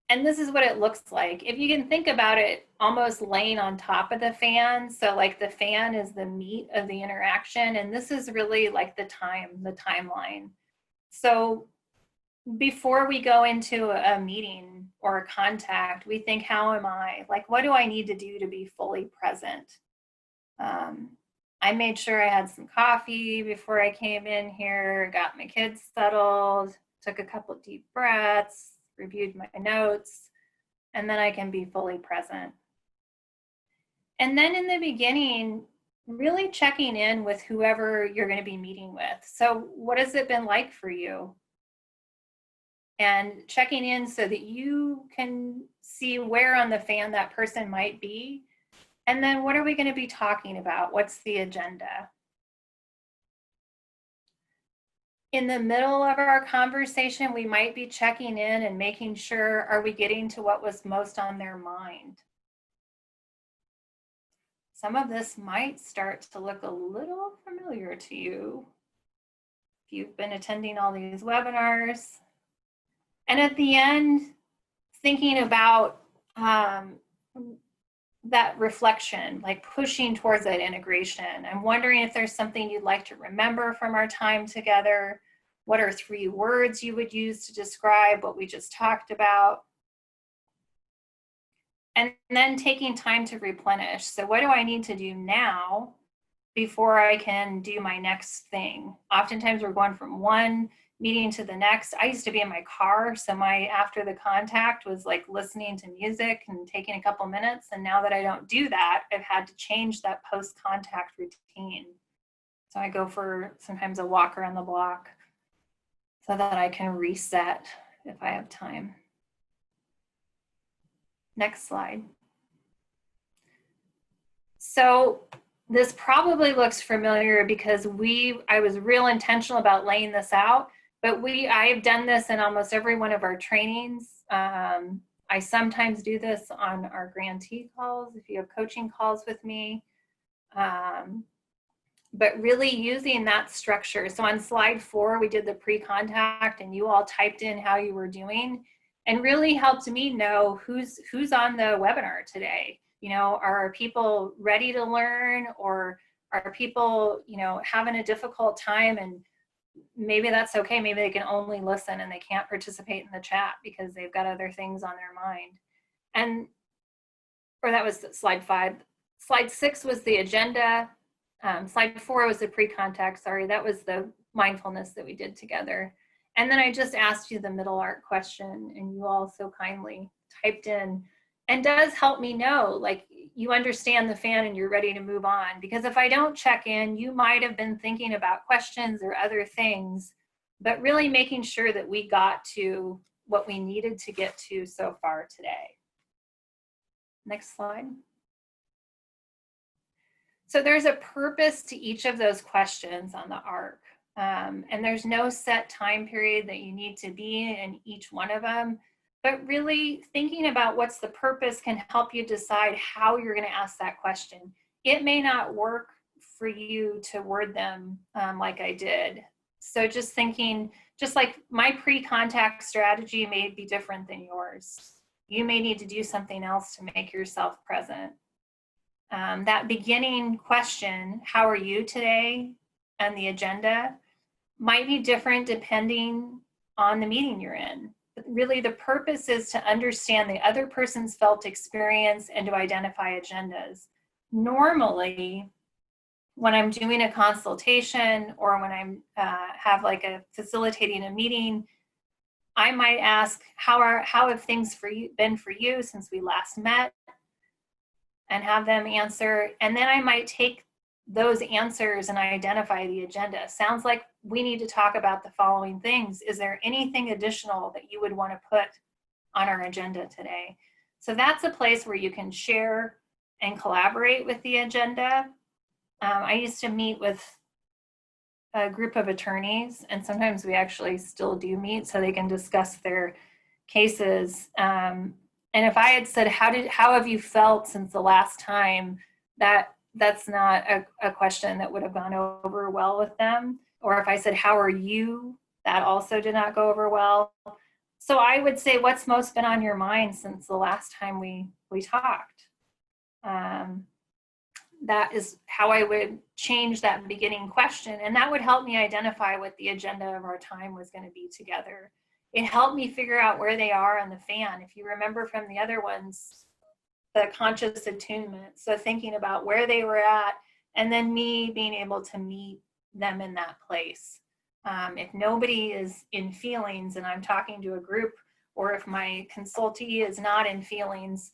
And this is what it looks like. If you can think about it almost laying on top of the fan. So like the fan is the meat of the interaction, and this is really like the timeline. So before we go into a meeting or a contact, we think, how am I? Like, what do I need to do to be fully present? I made sure I had some coffee before I came in here, got my kids settled, took a couple of deep breaths, reviewed my notes, and then I can be fully present. And then in the beginning, really checking in with whoever you're going to be meeting with. So what has it been like for you? And checking in so that you can see where on the fan that person might be. And then what are we going to be talking about? What's the agenda? In the middle of our conversation, we might be checking in and making sure, are we getting to what was most on their mind? Some of this might start to look a little familiar to you if you've been attending all these webinars. And at the end, thinking about that reflection, like pushing towards that integration. I'm wondering if there's something you'd like to remember from our time together. What are 3 words you would use to describe what we just talked about? and then taking time to replenish. So what do I need to do now before I can do my next thing? Oftentimes we're going from one meeting to the next. I used to be in my car, so my after the contact was like listening to music and taking a couple minutes. And now that I don't do that, I've had to change that post-contact routine. So I go for sometimes a walk around the block so that I can reset if I have time. Next slide. So this probably looks familiar because I was real intentional about laying this out, but I've done this in almost every one of our trainings. I sometimes do this on our grantee calls if you have coaching calls with me. But really using that structure. So on slide 4, we did the pre-contact and you all typed in how you were doing, and really helped me know who's on the webinar today. You know, are people ready to learn, or are people, you know, having a difficult time? And maybe that's okay. Maybe they can only listen and they can't participate in the chat because they've got other things on their mind. Or that was slide 5. Slide 6 was the agenda. Slide 4 was the pre-contact. Sorry, that was the mindfulness that we did together. And then I just asked you the middle art question, and you all so kindly typed in, and does help me know, like, you understand the fan and you're ready to move on. Because if I don't check in, you might have been thinking about questions or other things, but really making sure that we got to what we needed to get to so far today. Next slide. So there's a purpose to each of those questions on the ARC. And there's no set time period that you need to be in each one of them. But really thinking about what's the purpose can help you decide how you're going to ask that question. It may not work for you to word them like I did. So just thinking, just like my pre-contact strategy may be different than yours. You may need to do something else to make yourself present. That beginning question, how are you today, and the agenda might be different depending on the meeting you're in. But really the purpose is to understand the other person's felt experience and to identify agendas. Normally, when I'm doing a consultation or when I'm have like a facilitating a meeting, I might ask, how have things been for you since we last met? And have them answer, and then I might take those answers and identify the agenda. Sounds like we need to talk about the following things. Is there anything additional that you would want to put on our agenda today? So that's a place where you can share and collaborate with the agenda. I used to meet with a group of attorneys, and sometimes we actually still do meet so they can discuss their cases. And if I had said, how have you felt since the last time, that's not a question that would have gone over well with them. Or if I said, how are you? That also did not go over well. So I would say, what's most been on your mind since the last time we talked? That is how I would change that beginning question. And that would help me identify what the agenda of our time was going to be together. It helped me figure out where they are on the fan. If you remember from the other ones, the conscious attunement. So thinking about where they were at, and then me being able to meet them in that place. If nobody is in feelings and I'm talking to a group, or if my consultee is not in feelings,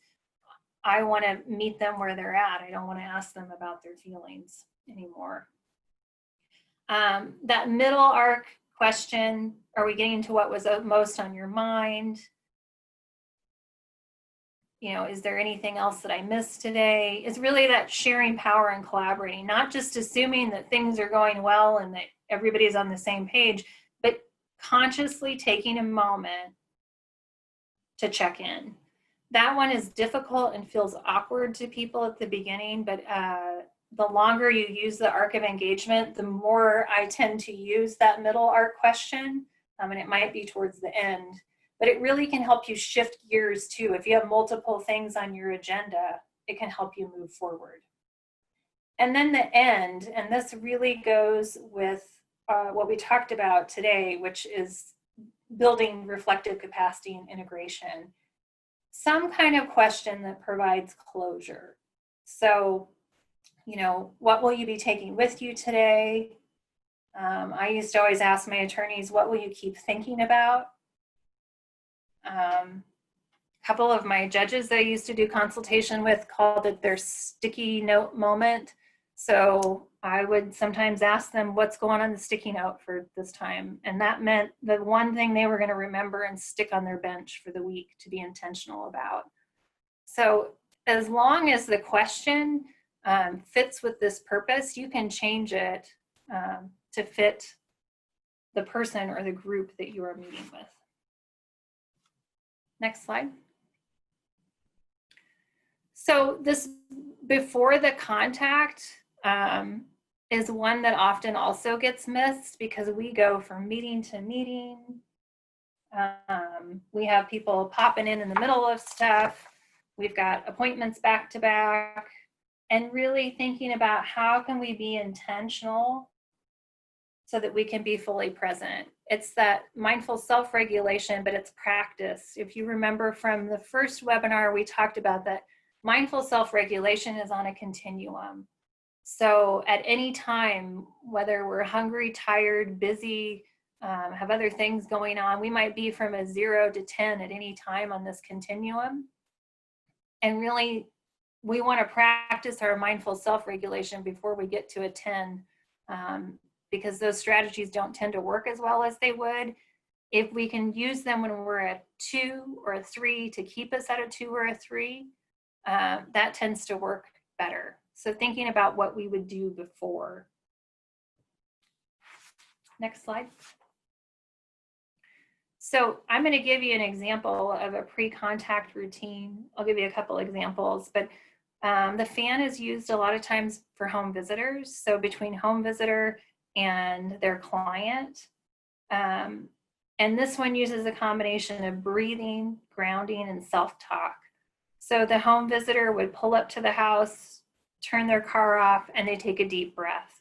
I want to meet them where they're at. I don't want to ask them about their feelings anymore. That middle arc question, are we getting to what was most on your mind? You know, is there anything else that I missed today? Is really that sharing power and collaborating, not just assuming that things are going well and that everybody's on the same page, but consciously taking a moment to check in. That one is difficult and feels awkward to people at the beginning, but the longer you use the arc of engagement, the more I tend to use that middle arc question, and it might be towards the end, but it really can help you shift gears too. If you have multiple things on your agenda, it can help you move forward. And then the end, and this really goes with what we talked about today, which is building reflective capacity and integration. some kind of question that provides closure. So, what will you be taking with you today? I used to always ask my attorneys, what will you keep thinking about? A couple of my judges that I used to do consultation with called it their sticky note moment. So I would sometimes ask them what's going on the sticky note for this time. And that meant the one thing they were going to remember and stick on their bench for the week to be intentional about. So as long as the question fits with this purpose, you can change it to fit the person or the group that you are meeting with. Next slide. So this before the contact is one that often also gets missed because we go from meeting to meeting. We have people popping in the middle of stuff. We've got appointments back to back, and really thinking about how can we be intentional so that we can be fully present. It's that mindful self-regulation, but it's practice. If you remember from the first webinar, we talked about that mindful self-regulation is on a continuum. So at any time, whether we're hungry, tired, busy, have other things going on, we might be from a 0 to 10 at any time on this continuum. And really, we want to practice our mindful self-regulation before we get to a 10, because those strategies don't tend to work as well as they would. If we can use them when we're at 2 or a 3 to keep us at a 2 or a 3, that tends to work better. So thinking about what we would do before. Next slide. So I'm going to give you an example of a pre-contact routine. I'll give you a couple examples, but the fan is used a lot of times for home visitors. So between home visitor and their client. And this one uses a combination of breathing, grounding, and self-talk. So the home visitor would pull up to the house, turn their car off, and they take a deep breath.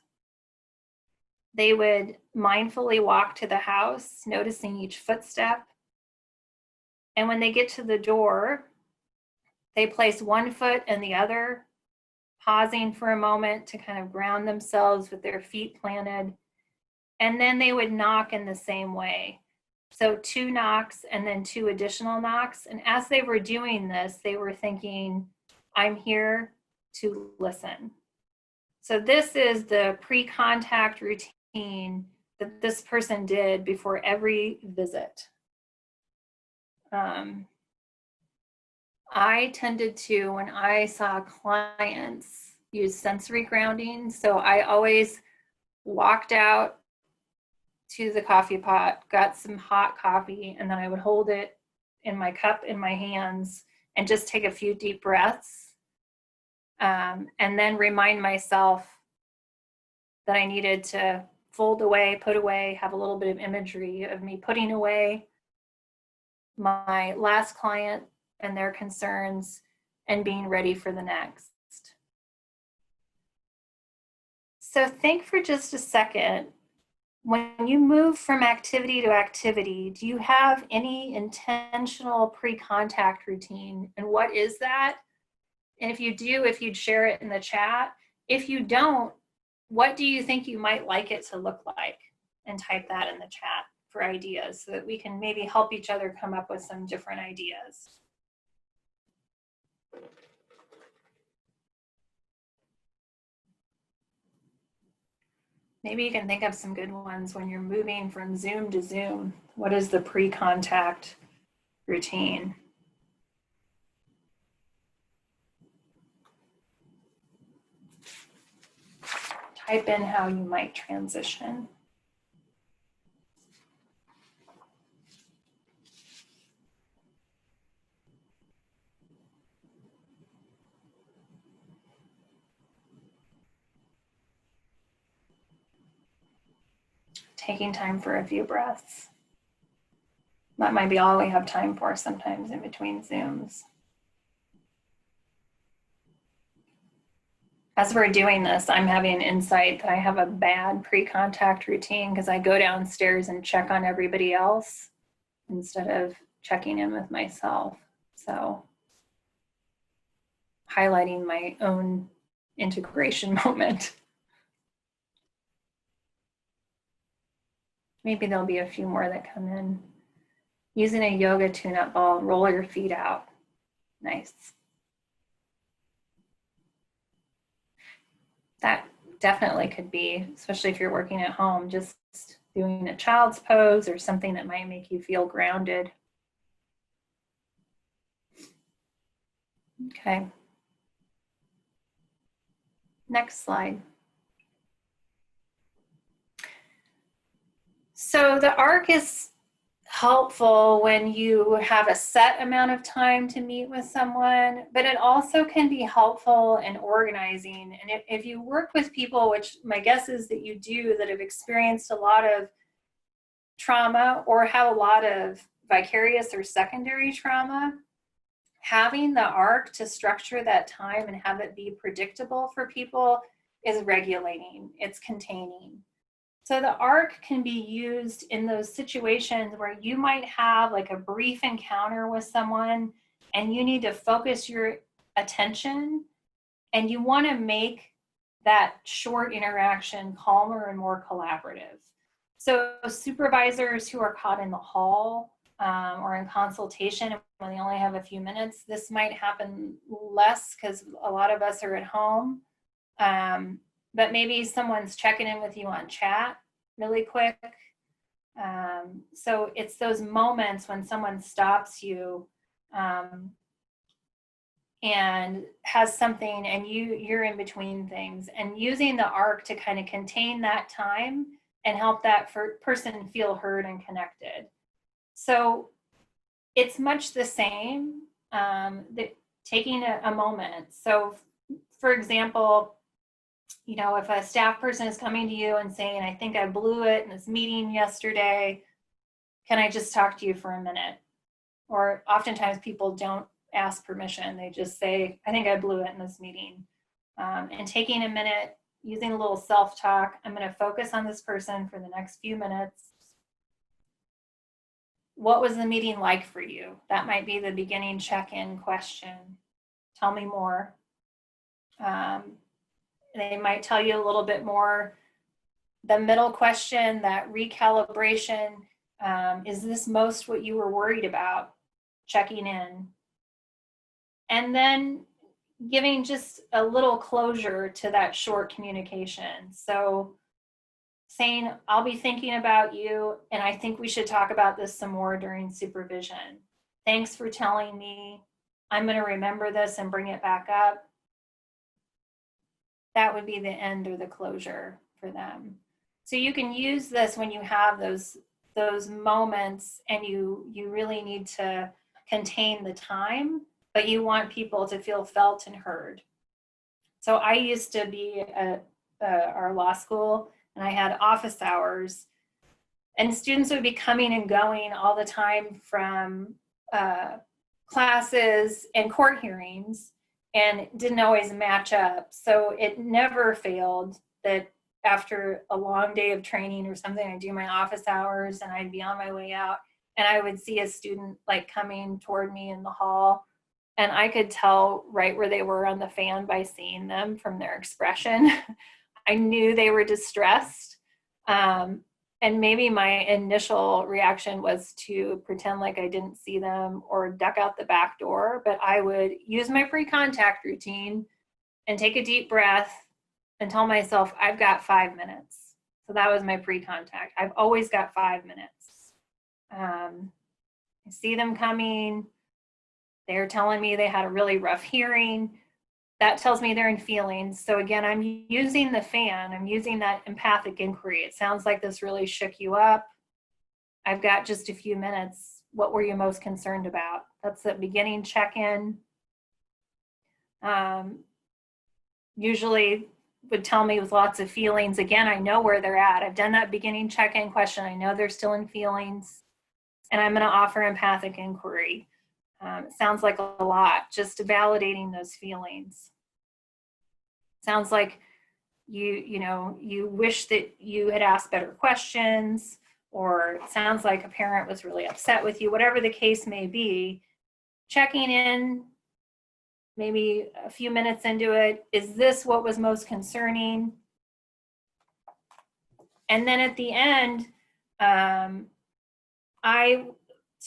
They would mindfully walk to the house, noticing each footstep. And when they get to the door, they place one foot and the other, pausing for a moment to kind of ground themselves with their feet planted. And then they would knock in the same way. So 2 knocks and then 2 additional knocks. And as they were doing this, they were thinking, I'm here to listen. So this is the pre-contact routine that this person did before every visit. I tended to, when I saw clients, use sensory grounding. So I always walked out to the coffee pot, got some hot coffee, and then I would hold it in my cup in my hands and just take a few deep breaths. And then remind myself that I needed to fold away, put away, have a little bit of imagery of me putting away my last client and their concerns and being ready for the next. So think for just a second, when you move from activity to activity, do you have any intentional pre-contact routine? And what is that? And if you do, if you'd share it in the chat. If you don't, what do you think you might like it to look like? And type that in the chat for ideas so that we can maybe help each other come up with some different ideas. Maybe you can think of some good ones when you're moving from Zoom to Zoom. What is the pre-contact routine? Type in how you might transition. Taking time for a few breaths. That might be all we have time for sometimes in between Zooms. As we're doing this, I'm having an insight that I have a bad pre-contact routine because I go downstairs and check on everybody else instead of checking in with myself. So highlighting my own integration moment. Maybe there'll be a few more that come in. Using a yoga tune-up ball, roll your feet out. Nice. That definitely could be, especially if you're working at home, just doing a child's pose or something that might make you feel grounded. Okay. Next slide. So the ARC is helpful when you have a set amount of time to meet with someone, but it also can be helpful in organizing. And if you work with people, which my guess is that you do, that have experienced a lot of trauma or have a lot of vicarious or secondary trauma, having the ARC to structure that time and have it be predictable for people is regulating, it's containing. So the ARC can be used in those situations where you might have like a brief encounter with someone and you need to focus your attention and you want to make that short interaction calmer and more collaborative. So supervisors who are caught in the hall or in consultation when they only have a few minutes, this might happen less because a lot of us are at home. But maybe someone's checking in with you on chat really quick. So it's those moments when someone stops you and has something and you're in between things, and using the ARC to kind of contain that time and help that person feel heard and connected. So it's much the same, taking a moment. So for example, you know, if a staff person is coming to you and saying, I think I blew it in this meeting yesterday, can I just talk to you for a minute? Or oftentimes people don't ask permission. They just say, I think I blew it in this meeting. And taking a minute, using a little self-talk, I'm going to focus on this person for the next few minutes. What was the meeting like for you? That might be the beginning check-in question. Tell me more. They might tell you a little bit more. The middle question, that recalibration, is this most what you were worried about? Checking in. And then giving just a little closure to that short communication. So saying, I'll be thinking about you, and I think we should talk about this some more during supervision. Thanks for telling me. I'm going to remember this and bring it back up. That would be the end or the closure for them. So you can use this when you have those moments and you really need to contain the time, but you want people to feel felt and heard. So I used to be at our law school, and I had office hours, and students would be coming and going all the time from classes and court hearings, and it didn't always match up. So it never failed that after a long day of training or something, I'd do my office hours and I'd be on my way out, and I would see a student like coming toward me in the hall, and I could tell right where they were on the fan by seeing them from their expression. I knew they were distressed. And maybe my initial reaction was to pretend like I didn't see them or duck out the back door, but I would use my pre-contact routine and take a deep breath and tell myself, I've got 5 minutes. So that was my pre-contact. I've always got 5 minutes. I see them coming. They're telling me they had a really rough hearing. That tells me they're in feelings. So again, I'm using the fan. I'm using that empathic inquiry. It sounds like this really shook you up. I've got just a few minutes. What were you most concerned about? That's the beginning check-in. Usually would tell me with lots of feelings. Again, I know where they're at. I've done that beginning check-in question. I know they're still in feelings. And I'm going to offer empathic inquiry. It sounds like a lot, just validating those feelings. Sounds like you wish that you had asked better questions, or it sounds like a parent was really upset with you, whatever the case may be. checking in, maybe a few minutes into it, is this what was most concerning? And then at the end,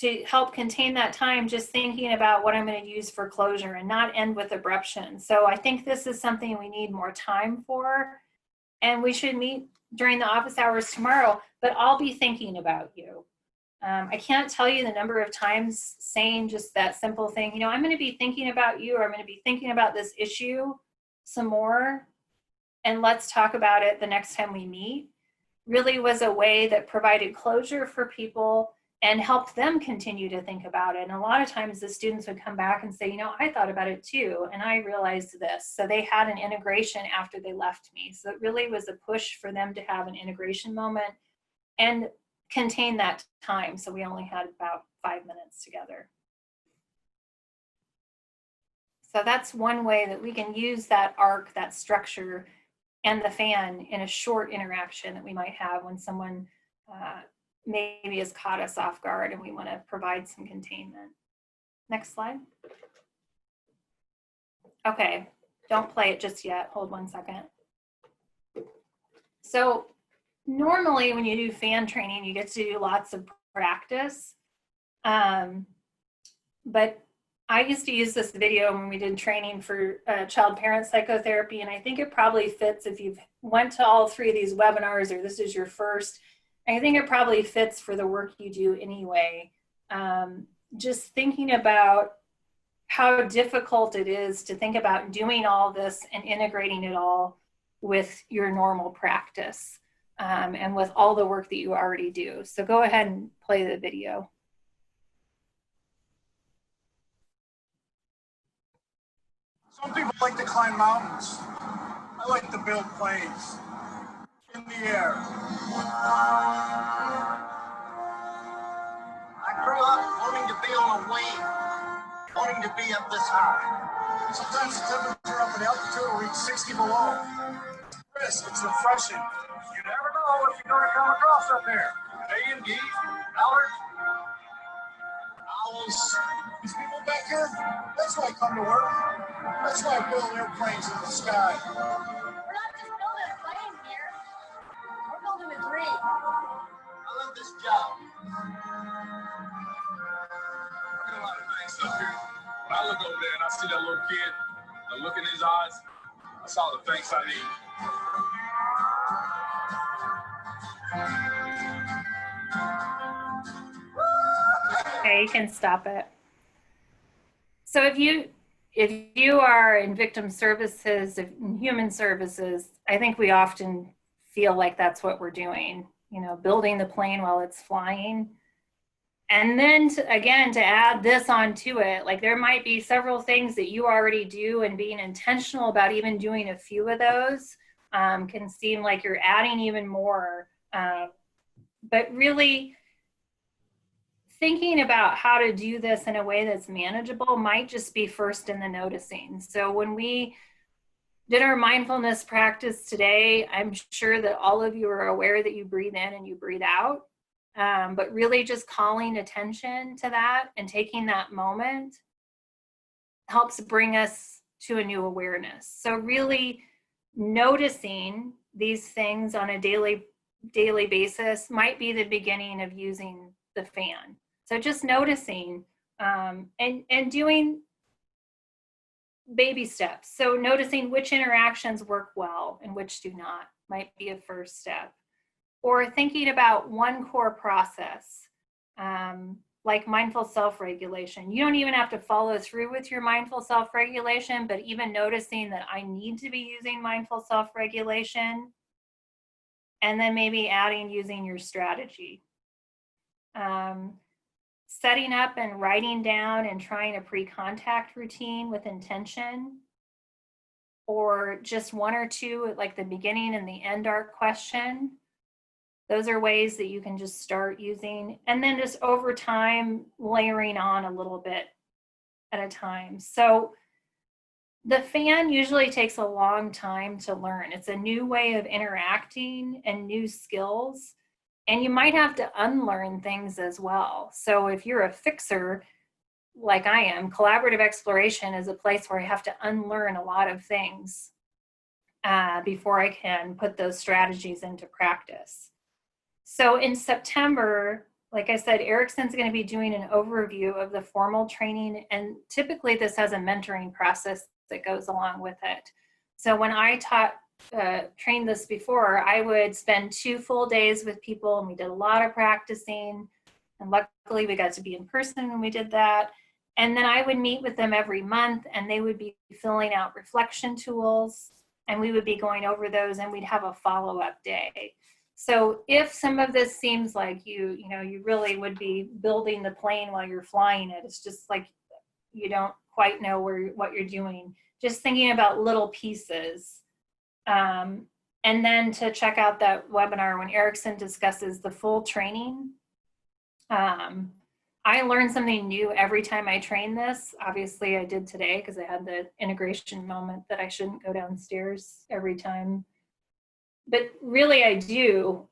to help contain that time, just thinking about what I'm going to use for closure and not end with abruption. So I think this is something we need more time for, and we should meet during the office hours tomorrow, but I'll be thinking about you. I can't tell you the number of times saying just that simple thing, you know, I'm going to be thinking about you, or I'm going to be thinking about this issue some more, and let's talk about it the next time we meet, really was a way that provided closure for people and helped them continue to think about it. And a lot of times the students would come back and say, you know, I thought about it too, and I realized this. So they had an integration after they left me. So it really was a push for them to have an integration moment and contain that time. So we only had about 5 minutes together. So that's one way that we can use that arc, that structure, and the fan in a short interaction that we might have when someone maybe has caught us off guard and we want to provide some containment. Next slide. Okay, don't play it just yet. Hold 1 second. So normally when you do fan training, you get to do lots of practice. But I used to use this video when we did training for child-parent psychotherapy, and I think it probably fits if you've went to all 3 of these webinars or this is your first. I think it probably fits for the work you do anyway. Just thinking about how difficult it is to think about doing all this and integrating it all with your normal practice and with all the work that you already do. So go ahead and play the video. Some people like to climb mountains. I like to build planes in the air. I grew up wanting to be on a wing, wanting to be up this high. Sometimes the temperature up at altitude will reach 60 below. Chris, it's refreshing. You never know what you're going to come across up there. Canadian geese, mallards, owls. These people back here, that's why I come to work. That's why I build airplanes in the sky. We're not just building a plane here. We're building a dream. I love this job. I got a lot of things up here. When I look over there and I see that little kid, the look in his eyes, that's all the things I need. Okay, you can stop it. So if you are in victim services, in human services, I think we often feel like that's what we're doing, you know, building the plane while it's flying. And then again, to add this onto it, like there might be several things that you already do, and being intentional about even doing a few of those can seem like you're adding even more. But really, thinking about how to do this in a way that's manageable might just be first in the noticing. So when we did our mindfulness practice today, I'm sure that all of you are aware that you breathe in and you breathe out, but really just calling attention to that and taking that moment helps bring us to a new awareness. So really noticing these things on a daily basis might be the beginning of using the fan. So just noticing and doing baby steps. So noticing which interactions work well and which do not might be a first step. Or thinking about one core process, like mindful self-regulation. You don't even have to follow through with your mindful self-regulation, but even noticing that I need to be using mindful self-regulation, and then maybe adding using your strategy. Setting up and writing down and trying a pre-contact routine with intention, or just 1 or 2 like the beginning and the end arc question. Those are ways that you can just start using, and then just over time layering on a little bit at a time. So the fan usually takes a long time to learn. It's a new way of interacting and new skills. And you might have to unlearn things as well. So if you're a fixer, like I am, collaborative exploration is a place where I have to unlearn a lot of things before I can put those strategies into practice. So in September, like I said, Erickson's going to be doing an overview of the formal training, and typically this has a mentoring process that goes along with it. So when I trained this before, I would spend 2 full days with people, and we did a lot of practicing, and luckily we got to be in person when we did that. And then I would meet with them every month, and they would be filling out reflection tools, and we would be going over those, and we'd have a follow-up day. So if some of this seems like you really would be building the plane while you're flying it, it's just like you don't quite know what you're doing, just thinking about little pieces. And then to check out that webinar when Erickson discusses the full training. I learn something new every time I train this. Obviously I did today because I had the integration moment that I shouldn't go downstairs every time. But really I do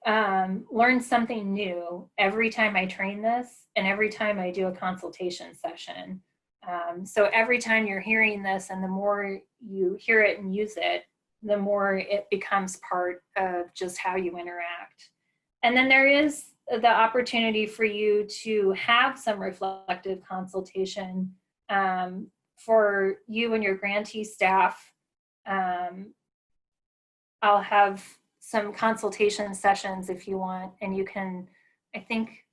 learn something new every time I train this and every time I do a consultation session. So every time you're hearing this, and the more you hear it and use it, the more it becomes part of just how you interact. And then there is the opportunity for you to have some reflective consultation for you and your grantee staff. I'll have some consultation sessions if you want, and you can, I think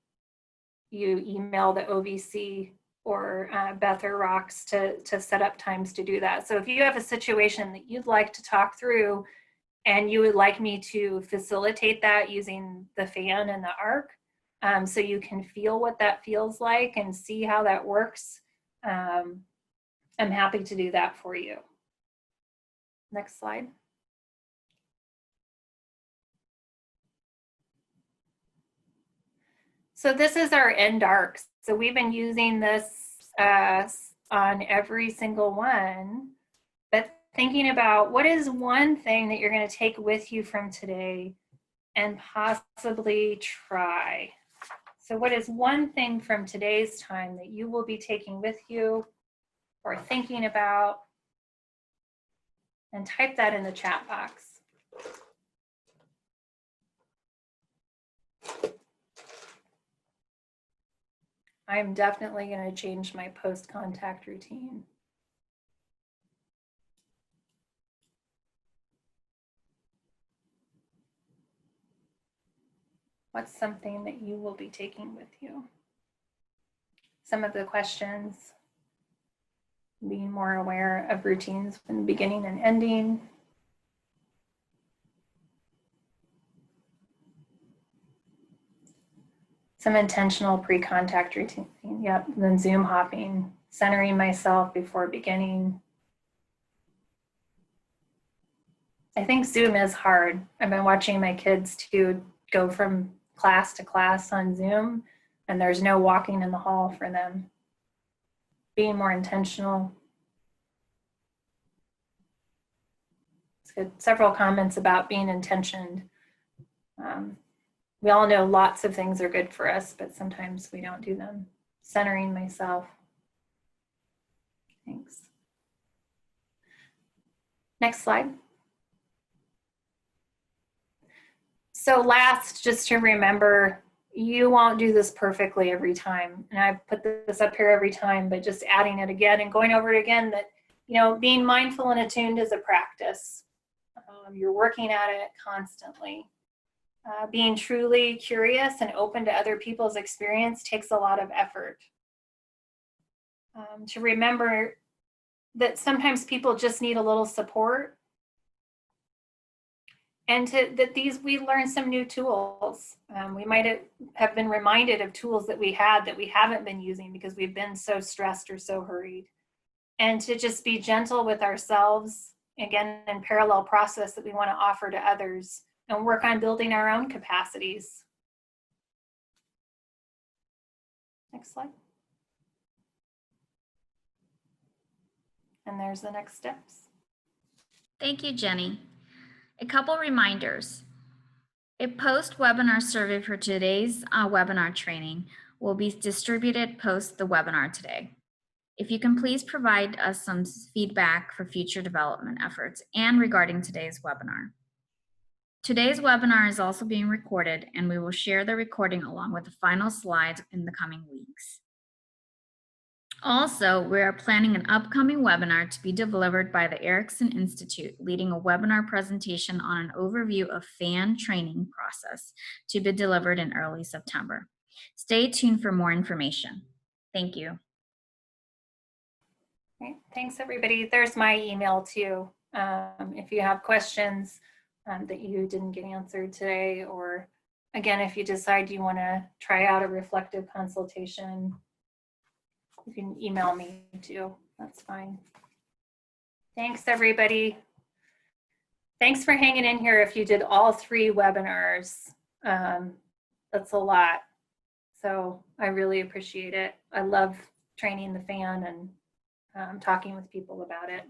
you email the OVC or Beth or Rox to set up times to do that. So if you have a situation that you'd like to talk through and you would like me to facilitate that using the fan and the arc, so you can feel what that feels like and see how that works, I'm happy to do that for you. Next slide. So this is our end arc. So we've been using this on every single one, but thinking about what is one thing that you're going to take with you from today and possibly try. So what is one thing from today's time that you will be taking with you or thinking about? And type that in the chat box. I'm definitely going to change my post-contact routine. What's something that you will be taking with you? Some of the questions, being more aware of routines from beginning and ending. Some intentional pre-contact routine, yep, then Zoom hopping, centering myself before beginning. I think Zoom is hard. I've been watching my kids too go from class to class on Zoom, and there's no walking in the hall for them. Being more intentional. It's good. Several comments about being intentioned. We all know lots of things are good for us, but sometimes we don't do them. Centering myself. Thanks. Next slide. So last, just to remember, you won't do this perfectly every time. And I put this up here every time, but just adding it again and going over it again, that, you know, being mindful and attuned is a practice. You're working at it constantly. Being truly curious and open to other people's experience takes a lot of effort. To remember that sometimes people just need a little support, and we learn some new tools. We might have been reminded of tools that we haven't been using because we've been so stressed or so hurried. And to just be gentle with ourselves, again, in parallel process that we want to offer to others, and work on building our own capacities. Next slide. And there's the next steps. Thank you, Jenny. A couple reminders. A post-webinar survey for today's webinar training will be distributed post the webinar today. If you can please provide us some feedback for future development efforts and regarding today's webinar. Today's webinar is also being recorded, and we will share the recording along with the final slides in the coming weeks. Also, we are planning an upcoming webinar to be delivered by the Erickson Institute, leading a webinar presentation on an overview of FAN training process to be delivered in early September. Stay tuned for more information. Thank you. Great. Thanks, everybody. There's my email too. If you have questions that you didn't get answered today, or again, if you decide you want to try out a reflective consultation, you can email me too. That's fine. Thanks, everybody. Thanks for hanging in here. If you did all 3 webinars, that's a lot. So I really appreciate it. I love training the FAN and talking with people about it.